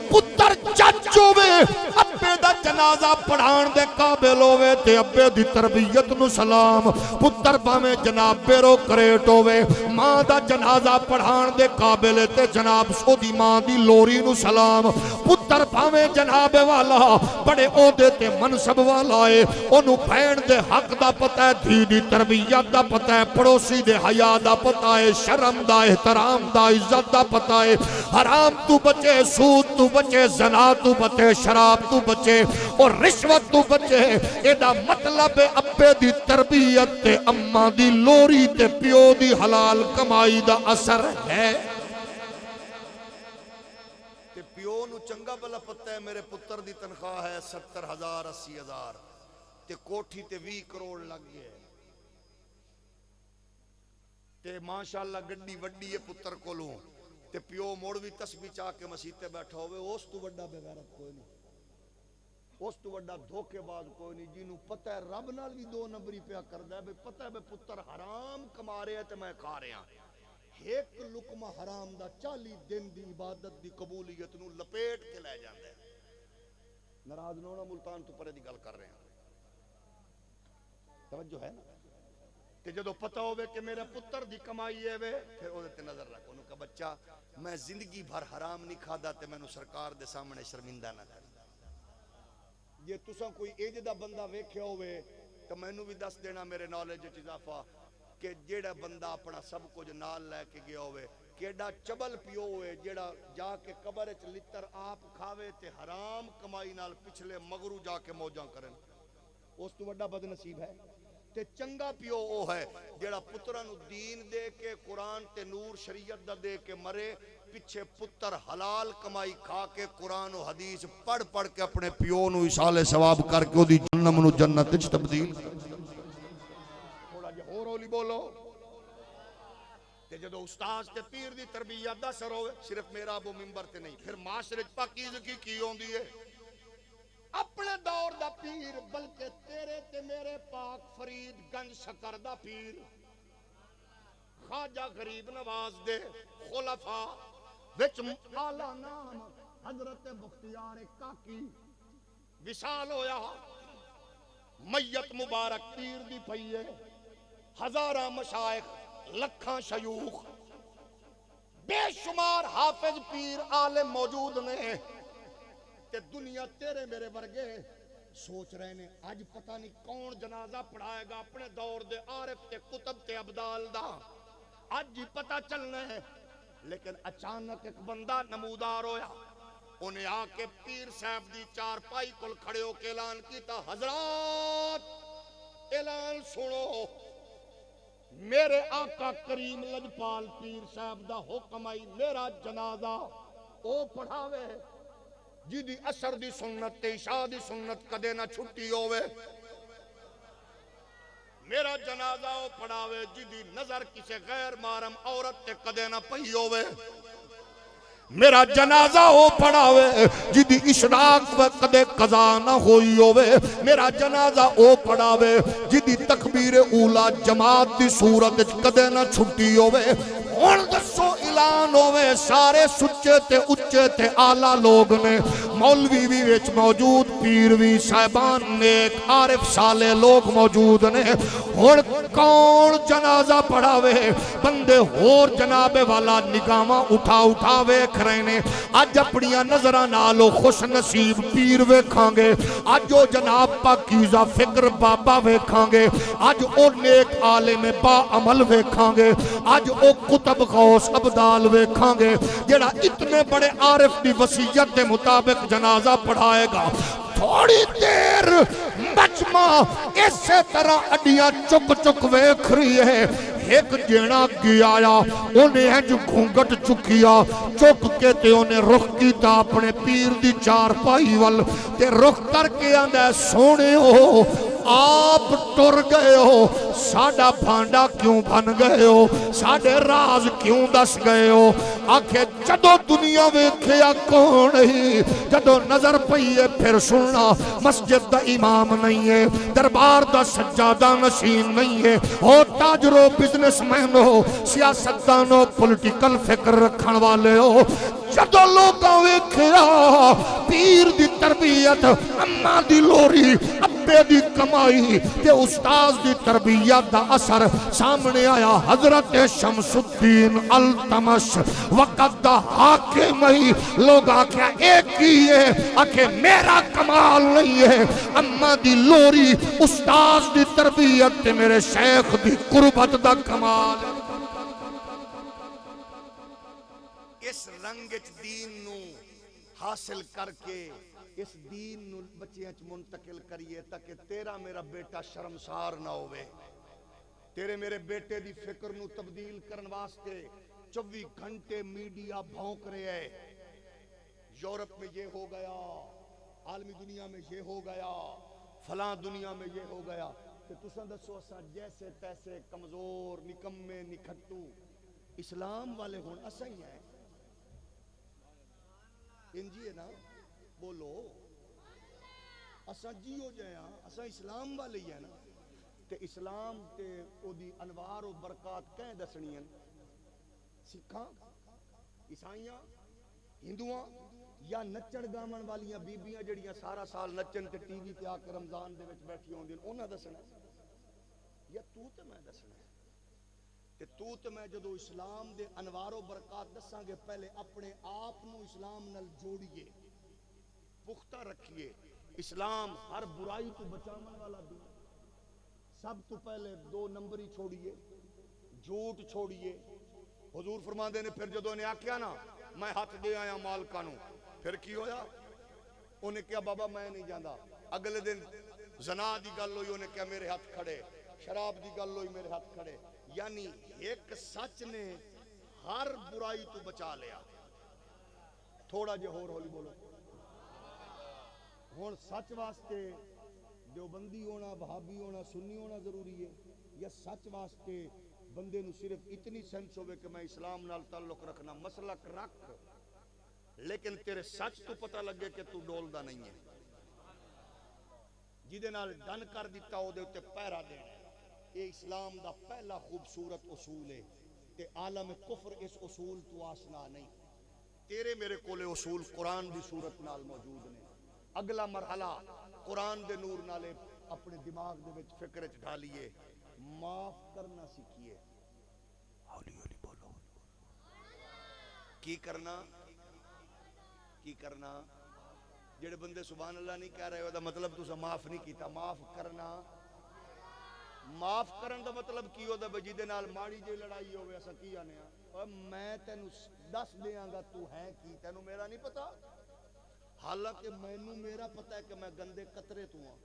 پتر جج ہوئے ابے دا جنازہ پڑھان دے قابل ہوئے تے ابے دی تربیت نو سلام پتر بھاویں جناب بیوروکریٹ ہوئے ماں دا جنازہ پڑھان دے قابل تے جناب سو دی ماں دی لوری نو سلام پتر بھاویں جناب والا بڑے عہدے تے منصب والا ہے انہوں بہن دے حق دا پتہ ہے دھی دی تربیت دا پتہ ہے پڑوسی دے حیا دا پتہ ہے شرم دا احترام دا عزت دا پتہ ہے حرام تو بچے سود تو بچے زنا تو بچے شراب تو بچے اور رشوت تو بچے ایڈا مطلب ابے دی تربیت تے اماں دی لوری تے پیو دی حلال کمائی دا اثر ہے تے پیو نو چنگا بلا پتہ ہے میرے پتر دی تنخواہ ہے 70,000 80,000 تے کوٹھی تے 20 کروڑ لگ گئے تے ماشاءاللہ گڈی وڈی ہے پتر کولوں تے پیو موڑ بھی تسبیح چاہ کے مسیح تے بیٹھا ہوئے اس تو بڑا بے غیرت کوئی نہیں اس تو بڑا دھوکے باز کوئی نہیں جنہوں پتہ ہے رب نال بھی 2 نمبری پیا کردہ ہے بے پتہ ہے بے پتر حرام کما رہے ہیں تے میں کھا رہے ہیں ایک لقمہ حرام دا 40 دن دی عبادت دی قبولیت نو لپیٹ کے لے جاندے ہیں ناراض نہ ہونا ملتان تو پرے دی گل کر رہے ہیں توجہ ہے نا تے جدو پتہ ہوئے کہ میرے پتر دی کمائی ہے وے پھر او تے نظر رکھ انہوں کا بچہ میں زندگی بھر حرام نہیں کھا دا تے میں نو سرکار دے سامنے شرمندہ نہ کر یہ تساں کوئی ایجدہ بندہ ویکھے ہوئے تو میں نو بھی دس دینا میرے نالج اضافہ کہ جیڑا بندہ اپنا سب کچھ نال لے کے گیا ہوئے کیڑا چبل پیو ہوئے جیڑا جا کے قبر اچ لتر آپ کھاوے تے حرام کمائی نال پچھلے مغرو جا کے موجاں کرن اس تو بڑا بد نصیب ہے تے چنگا پیو او ہے جیڑا پتران دین دے کے قرآن تے نور شریعت دا دے کے مرے پچھے پتر حلال کمائی کھا کے قرآن و حدیث پڑھ پڑھ کے اپنے پیو نو اشال ثواب کر کے دی جنم نو جنت وچ تبدیل تھوڑا جے اور اولی بولو تے جدو استاذ تے پیر دی تربیت دا سر ہوئے صرف میرا ابو منبر تے نہیں پھر معاشرے پاکیزگی کی ہوندی ہے اپنے دور دا پیر بلکہ تیرے تے میرے پاک فرید گنج شکر دا پیر خواجہ غریب نواز دے خلفاء وچ اعلی نام حضرت بختیار کاکی وصال ہویا میت مبارک پیر دی پئیے ہزاراں مشائخ لکھاں شیوخ بے شمار حافظ پیر عالم موجود نے تے دنیا تیرے میرے ورگے سوچ رہے نے آج پتہ نہیں کون جنازہ پڑھائے گا اپنے دور دے عارف تے کتب تے عبدال دا آج ہی پتہ چلنا ہے لیکن اچانک ایک بندہ نمودار ہویا انہیں آ کے پیر صاحب دی چار پائی کل کھڑے ہو کے اعلان کیتا حضرات اعلان سنو میرے آقا کریم لجپال پیر صاحب دا حکم آئی میرا جنازہ او پڑھاوے جی اثر دی سنت تے عشاء دی سنت کدے نہ چھٹی ہوئے میرا جنازہ او پڑھاوے جی نظر کسے غیر محرم عورت تے کدے نہ پئی ہوئے میرا جنازہ ہو پڑھاوے جدی اشراق و کدے قضا نہ ہوئی ہوئے میرا جنازہ ہو پڑھاوے جدی تکبیر اولا جماعت دی صورت کدے نہ چھٹی ہوئے اور دسو اعلان ہوئے سارے سچے تے اچے تے آلہ لوگ نے مولوی بھی وچ موجود پیر بھی صاحبان نیک عارف صالح لوگ موجود نے اور کون جنازہ پڑھاوے بندے اور جناب والا نگاہاں اٹھاوے کھرے اج اپنیاں نظراں نالو خوش نصیب پیر ویکھاں گے اج او جناب پاکیزہ فکر بابا ویکھاں گے اج او نیک عالم با عمل ویکھاں گے اج او کتب غوث عبدال ویکھاں گے جڑا اتنے بڑے عارف دی وصیت دے مطابق جنازہ پڑھائے گا تھوڑی دیر مجمع اسی طرح اڈیاں چک چک ویکھ رہی ہے ایک جینا گیا آیا انہیں ہے جو گھونگٹ چکیا چک کے تے انہیں رخ کیتا اپنے پیر دی چار پائی وال تے رخ کر کے آندہ سونے ہو آپ ٹر گئے ہو ساڑھا بھانڈا کیوں بن گئے ہو ساڑھے راز کیوں دس گئے ہو آکھے جدو دنیا ویکھیا کون ہی جدو نظر پئیے پھر سننا مسجد دا امام نہیں ہے دربار دا سجادہ نشین نہیں ہے ہو تاجرو بزنس مین ہو سیاستدانو پولیٹیکل فکر رکھن والے ہو جدو لوگاں ویکھیا پیر دی تربیت اماں دی لوری ابے دی کمائی تے استاذ دی تربیت دا اثر سامنے آیا حضرت شمس الدین التمش وقت دا حاکم ہی لوگ آکھیا ایک ہی ہے آکھے میرا کمال نہیں ہے اماں دی لوری استاذ دی تربیت تے میرے شیخ دی قربت دا کمال ہے اس رنگچ دین نو حاصل کر کے اس دین نو بچیاں چ منتقل کریے تاکہ تیرا میرا بیٹا شرمسار نہ ہوئے تیرے میرے بیٹے دی فکر نو تبدیل کرن واسطے 24 گھنٹے میڈیا بھونک رہے ہے یورپ میں یہ ہو گیا عالمی دنیا میں یہ ہو گیا فلاں دنیا میں یہ ہو گیا کہ تساں دسو اساں جیسے تیسے کمزور نکمے نکھٹو اسلام والے ہون اساں ہی ہیں انجی ہے نا بولو اساں جی ہو جائے ہاں اساں اسلام والے ہی ہیں نا تے اسلام تے او دی انوار و برکات کہیں دسنی ہیں سکھاں عیسائیاں ہندوواں یا نچڑ گامن والیاں بیبیاں جڑیاں سارا سال نچن تے ٹی وی تے آ کے رمضان دے وچ بیٹھی ہوندی انہاں دسنا یا تو تے میں دسنا تے تو تے میں جدو اسلام دے انوار و برکات دساں گے پہلے اپنے آپ نو اسلام نال جوڑیے پختہ رکھیے اسلام ہر برائی تو بچاون والا دین سب تو پہلے 2 نمبری چھوڑیے جھوٹ چھوڑیے حضور فرماندے نے پھر جدو نے آکھیا نا میں ہاتھ دے آیا مالکاں نو پھر کی ہویا انہیں کیا بابا میں نہیں جاندا اگلے دن زنا دی گل ہوئی انہیں کیا میرے ہاتھ کھڑے شراب دی گل ہوئی میرے ہاتھ کھڑے یعنی ایک سچ نے ہر برائی تو بچا لیا تھوڑا جے ہولی بولو ہون سچ واسطے دیوبندی ہونا وہابی ہونا سنی ہونا ضروری ہے یا سچ واسطے بندے نو صرف اتنی سینس ہوئے کہ میں اسلام نال تعلق رکھنا مسلک رکھ لیکن تیرے سچ تو پتہ لگے کہ تو ڈولدا نہیں ہے جیدے نال ڈن کر دیتا ہو دے اتے پیرا دینا یہ اسلام دا پہلا خوبصورت اصول ہے تے عالم کفر اس اصول تو آسنا نہیں تیرے میرے کولے اصول قرآن دی صورت نال موجود نے اگلا مرحلہ قرآن دے نور نالے اپنے دماغ دے وچ فکر چ ڈالیے معاف کرنا سیکھیے ہولی ہولی بولو کی کرنا جڑے بندے سبحان اللہ نہیں کہہ رہے ہو دا مطلب تسا معاف نہیں کیتا معاف کرن دا مطلب کی ہو دا بجی دے نال ماڑی جے لڑائی ہوئے ایسا کی آنے اور میں تینو دس دیاں گا تو ہے کی تینو میرا نہیں پتا حالانکہ مینوں میرا پتا ہے کہ میں گندے قطرے تو ہوں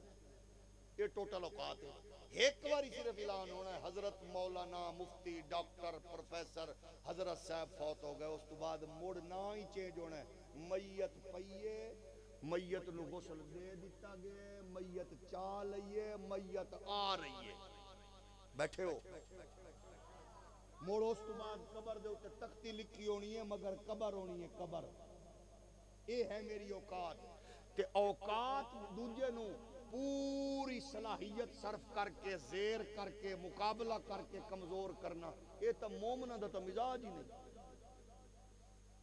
یہ ٹوٹل اوقات ہے ایک باری صرف اعلان ہونا ہے حضرت مولانا مفتی ڈاکٹر پروفیسر حضرت صاحب فوت ہو گئے اس تو بعد موڑ نہ ہی چینج ہونا ہے میت پئیے میت نو غسل دے دیتا گئے میت چاہ لئیے میت آ رہی ہے بیٹھے ہو موڑ اس تو بعد قبر دے اتے تختی لکھی ہونی ہے مگر قبر ہونی ہے قبر اے ہے میری اوقات تے اوقات دوجے نو پوری صلاحیت صرف کر کے زیر کر کے مقابلہ کر کے کمزور کرنا یہ تو مومنہ دا تو مزاج ہی نہیں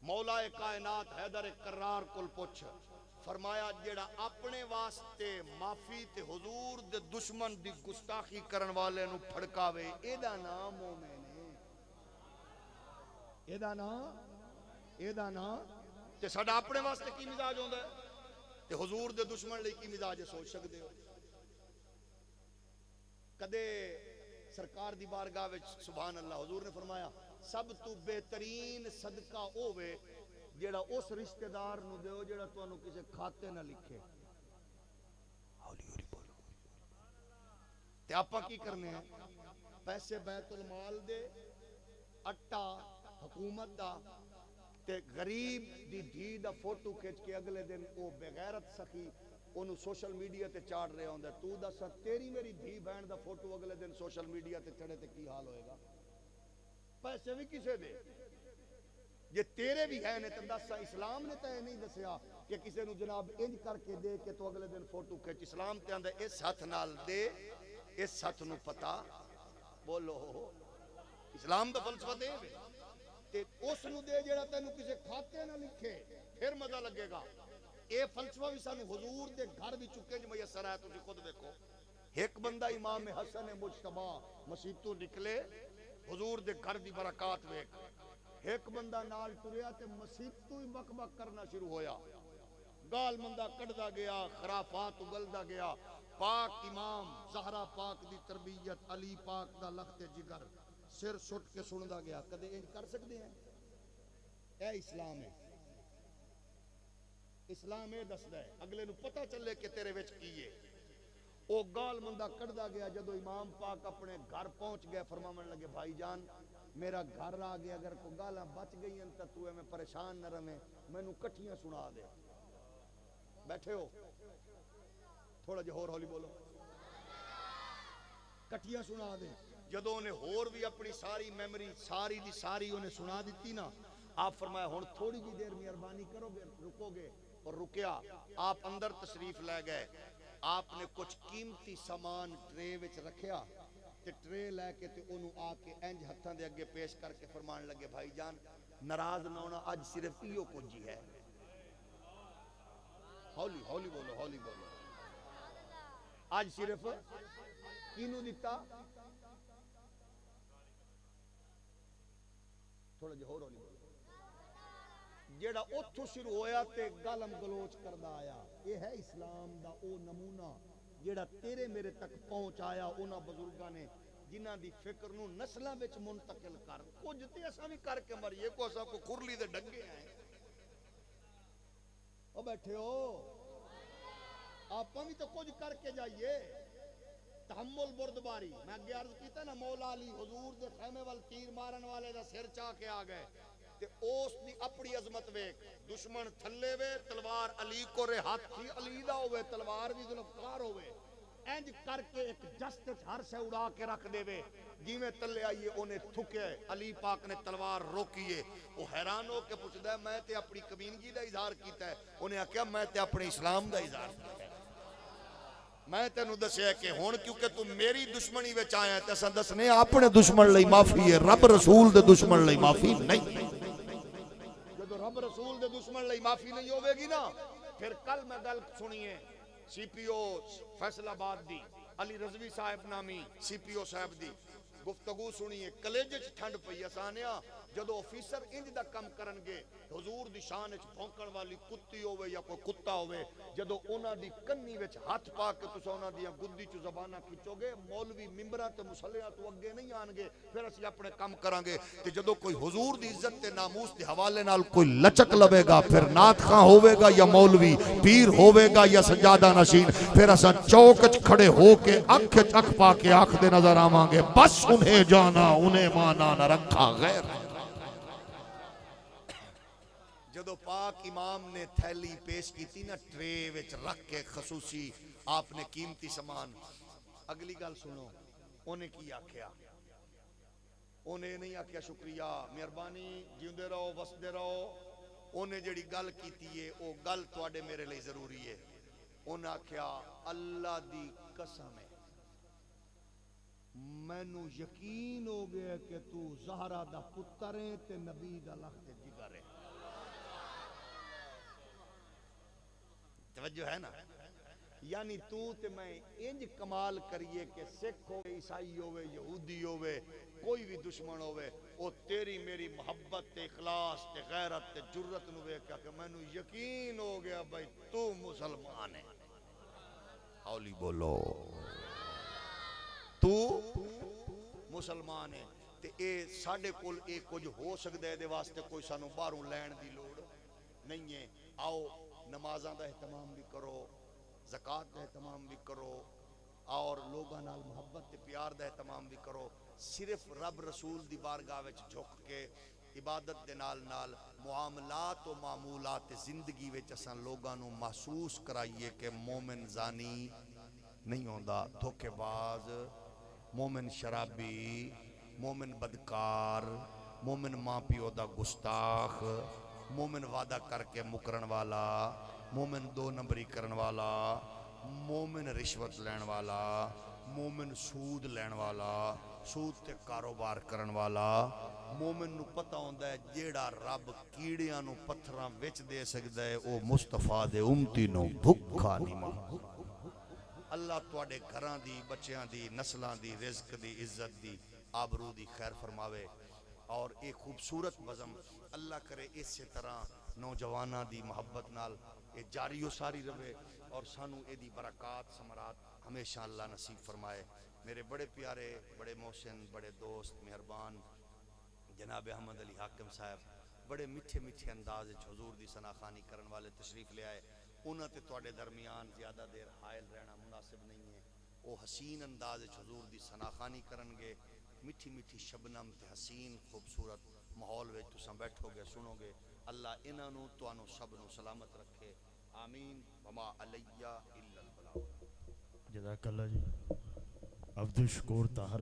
مولا کائنات حیدر کرار کل پوچھ فرمایا جیڑا اپنے واسطے معافی تے حضور دے دشمن دی گستاخی کرن والے نو پھڑکاوے ایدہ نام مومن ہے ایدہ نام تے ساڈا اپنے واسطے کی مزاج ہوندا ہے تے حضور دے دشمن لئی کی مزاج ہے سوچ سکدے ہو کدے سرکار دی بارگاہ وچ سبحان اللہ حضور نے فرمایا سب تو بہترین صدقہ ہوے جیڑا اس رشتہ دار نو دیو جیڑا تانوں کسے کھاتے نہ لکھے ہولی ہولی بولو تے آپا کی کرنے ہیں پیسے بیت المال دے اٹا حکومت دا تے غریب دی دھی دا فوٹو کھچ کے اگلے دن او بغیرت سخی انہوں سوشل میڈیا تے چاڑ رہے ہوندے تو دا سا تیری میری دھی بہن دا فوٹو اگلے دن سوشل میڈیا تے چڑھے تے کی حال ہوئے گا پیسے بھی کسے دے جے تیرے بھی ہے نے تو دسا اسلام نے تے نہیں دسیا کہ کسی نو جناب انج کر کے دے کہ تو اگلے دن فوٹو کھچ. اسلام تے آندا اس ہاتھ نال دے اس ہاتھ نو پتا بولو اسلام دا فلسفہ دے تے اس نو دے جڑا تینو کسی کھاتے نہ لکھے پھر مزہ لگے گا. اے فلسفہ بھی سانو حضور دے گھر بھی چکے جو میسر ہے. تسی خود دیکھو ایک بندہ امام حسن مجتبی مسجد تو نکلے حضور دے گھر دی برکات ویکھ. ایک بندہ نال ٹریا تے مسجد تو ہی بک بک کرنا شروع ہویا. گال مندہ کڑدا گیا خرافات اگلدا گیا. پاک امام زہرا پاک دی تربیت علی پاک دا لخت جگر سر سٹ کے سندا گیا. کدے انج کر سکتے ہیں؟ اے اسلام ہے. اسلام اے دسدا ہے اگلے نو پتہ چلے کہ تیرے وچ کی ہے. او گال مندہ کڑدا گیا. جدو امام پاک اپنے گھر پہنچ گئے فرماون لگے بھائی جان میرا گھر آ گیا اگر کوئی گالاں بچ گئی ہیں تو میں پریشان نہ رہے مینوں کٹھیاں سنا دے. بیٹھے ہو تھوڑا جہا اور ہولی بولو کٹھیاں سنا دے. جدو انہیں ہور بھی اپنی ساری میموری ساری دی ساری انہیں سنا دیتی نا آپ فرمایا ہن تھوڑی جی دیر مہربانی کرو گے رکو گے. اور رکیا آپ اندر تشریف لے گئے. آپ نے کچھ قیمتی سامان ٹرے وچ رکھیا تے ٹرے لے کے تے انہوں آ کے انج ہتھاں دے اگے پیش کر کے فرمان لگے بھائی جان ناراض نہ ہونا اج صرف ایو کچھ ہی ہے. ہولی ہولی بولو ہولی بولو. اج صرف کینوں دیتا تھوڑا جہا اور ہولی بولو. جیڑا اتھوں شروع ہویا تے گالم گلوچ کردا آیا. یہ ہے اسلام دا او نمونہ جیڑا تیرے میرے تک پہنچ آیا انہاں بزرگاں نے جنہاں دی فکر نو نسلاں وچ منتقل کر. کچھ تے اساں بھی کر کے مریے کو اساں کو کھرلی دے ڈنگے ہیں. او بیٹھے ہو آپاں بھی تو کچھ کر کے جائیے. تحمل بردباری میں اگے عرض کیتا نا مولا علی حضور دے خیمے وال تیر مارن والے دا سر چاہ کے آ گئے تے اس دی اپنی عظمت ویکھ. دشمن تھلے وے تلوار علی کو رے ہاتھی علی دا ہوئے تلوار بھی ذوالفقار ہوئے انج کر کے ایک جست ہر سے اڑا کے رکھ دے وے. جیویں تلے آئیے انہیں تھکے علی پاک نے تلوار روکیے. وہ حیران ہو کے پوچھدا ہے میں تے اپنی کمینگی دا اظہار کیتا ہے. انہیں آکھیا میں تے اپنے اسلام دا اظہار کیتا ہے. میں تینوں دسیا کہ ہن کیونکہ تو میری دشمنی وچ آیا ہے تے اساں دسنے اپنے دشمن لئی معافی ہے رب رسول دے دشمن لئی معافی نہیں. جدو رب رسول دے دشمن لئی معافی نہیں ہوے گی نا پھر کل میں گل سنیے سی پی او فیصل آباد دی علی رضوی صاحب نامی سی پی او صاحب دی گفتگو سنیے. کلیجے چ ٹھنڈ پئی. اسانیا جدو آفیسر انج دا کم کرن گے حضور دی شان وچ بھونکن والی کتی ہوے یا کوئی کتا ہوے جدو انہاں دی کنی وچ ہاتھ پا کے تساں انہاں دی گدی چ زباناں کھچو گے مولوی ممبراں تے مصلیاں تو اگے نہیں آن گے. پھر اسی اپنے کم کران گے تے جدو کوئی حضور دی عزت تے ناموس دے حوالے نال کوئی لچک لوے گا پھر نعت خواں ہوے گا یا مولوی پیر ہوے گا یا سجادہ نشین پھر اساں چوک وچ کھڑے ہو کے اکھ وچ اکھ پا کے آکھدے نظر آواں گے بس انہیں جانا انہیں مانا نہ رکھا غیر. جدو پاک امام نے تھیلی پیش کی تھی نا ٹرے وچ رکھ کے خصوصی آپ نے قیمتی سامان. اگلی گل سنو انہیں کی آکھیا. انہیں نہیں آکھیا شکریہ مہربانی جیوندے رہو وسدے رہو. انہیں جڑی گل کیتی ہے او گل تواڈے میرے لئی ضروری ہے. انہیں آکھیا اللہ دی قسم ہے مینوں یقین ہو گیا کہ تو زہرا دا پتر ہے تے نبی دا لخت جگر ہے. توجہ ہے نا یعنی تو تے میں انج کمال کریے کہ سکھ ہوے عیسائی ہوے یہودی ہوے کوئی بھی دشمن ہوے او تیری میری محبت تے اخلاص تے غیرت تے جرت نو ویکھ کے مینوں یقین ہو گیا بھائی تو مسلمان ہے. ہولی بولو تو مسلمان ہے. تے اے ساڈے کول اے کچھ ہو سکدا ہے دے واسطے کوئی سانو باہروں لین دی لوڑ نہیں ہے. آؤ نمازاں دا اہتمام بھی کرو زکوٰۃ دا اہتمام بھی کرو اور لوگاں نال محبت تے پیار دا اہتمام بھی کرو. صرف رب رسول دی بارگاہ وچ جھک کے عبادت دے نال نال معاملات و معمولات زندگی وچ اساں لوگاں نو محسوس کرائیے کہ مومن زانی نہیں ہوندا دھوکے باز مومن شرابی مومن بدکار مومن ماں پیو دا گستاخ، مومن وعدہ کر کے مکرن والا، مومن دو نمبری کرن والا، مومن رشوت لین والا، مومن سود لین والا، سود تے کاروبار کرن والا، مومن نو پتہ ہوندا ہے جیڑا رب کیڑیاں نو پتھراں وچ دے سکدا ہے او مصطفیٰ دے امتی نو بھکھا نہیں مار۔ اللہ تواڈے گھراں دی، بچیاں دی، نسلاں دی، رزق دی، عزت دی، آبرو دی خیر فرماوے، اور ایک خوبصورت بزم اللہ کرے اسی طرح نوجواناں دی محبت نال اے جاری و ساری رہے، اور سانو اے دی برکات ثمرات ہمیشہ اللہ نصیب فرمائے۔ میرے بڑے پیارے، بڑے محسن، بڑے دوست، مہربان جناب احمد علی حاکم صاحب بڑے میٹھے میٹھے انداز وچ حضور دی ثناخوانی کرن والے تشریف لے آئے، انہاں تے تواڈے درمیان زیادہ دیر حائل رہنا مناسب نہیں ہے۔ او حسین انداز وچ حضور دی ثناخوانی کرن گے، میٹھی میٹھی شبنم تے حسین خوبصورت ماحول وچ تساں بیٹھو گے، سنو گے۔ اللہ انہاں نو تانوں سب نو سلامت رکھے، آمین۔ وما علیہ الا البلاغ۔ جزاک اللہ جی۔ عبد الشکور طاہر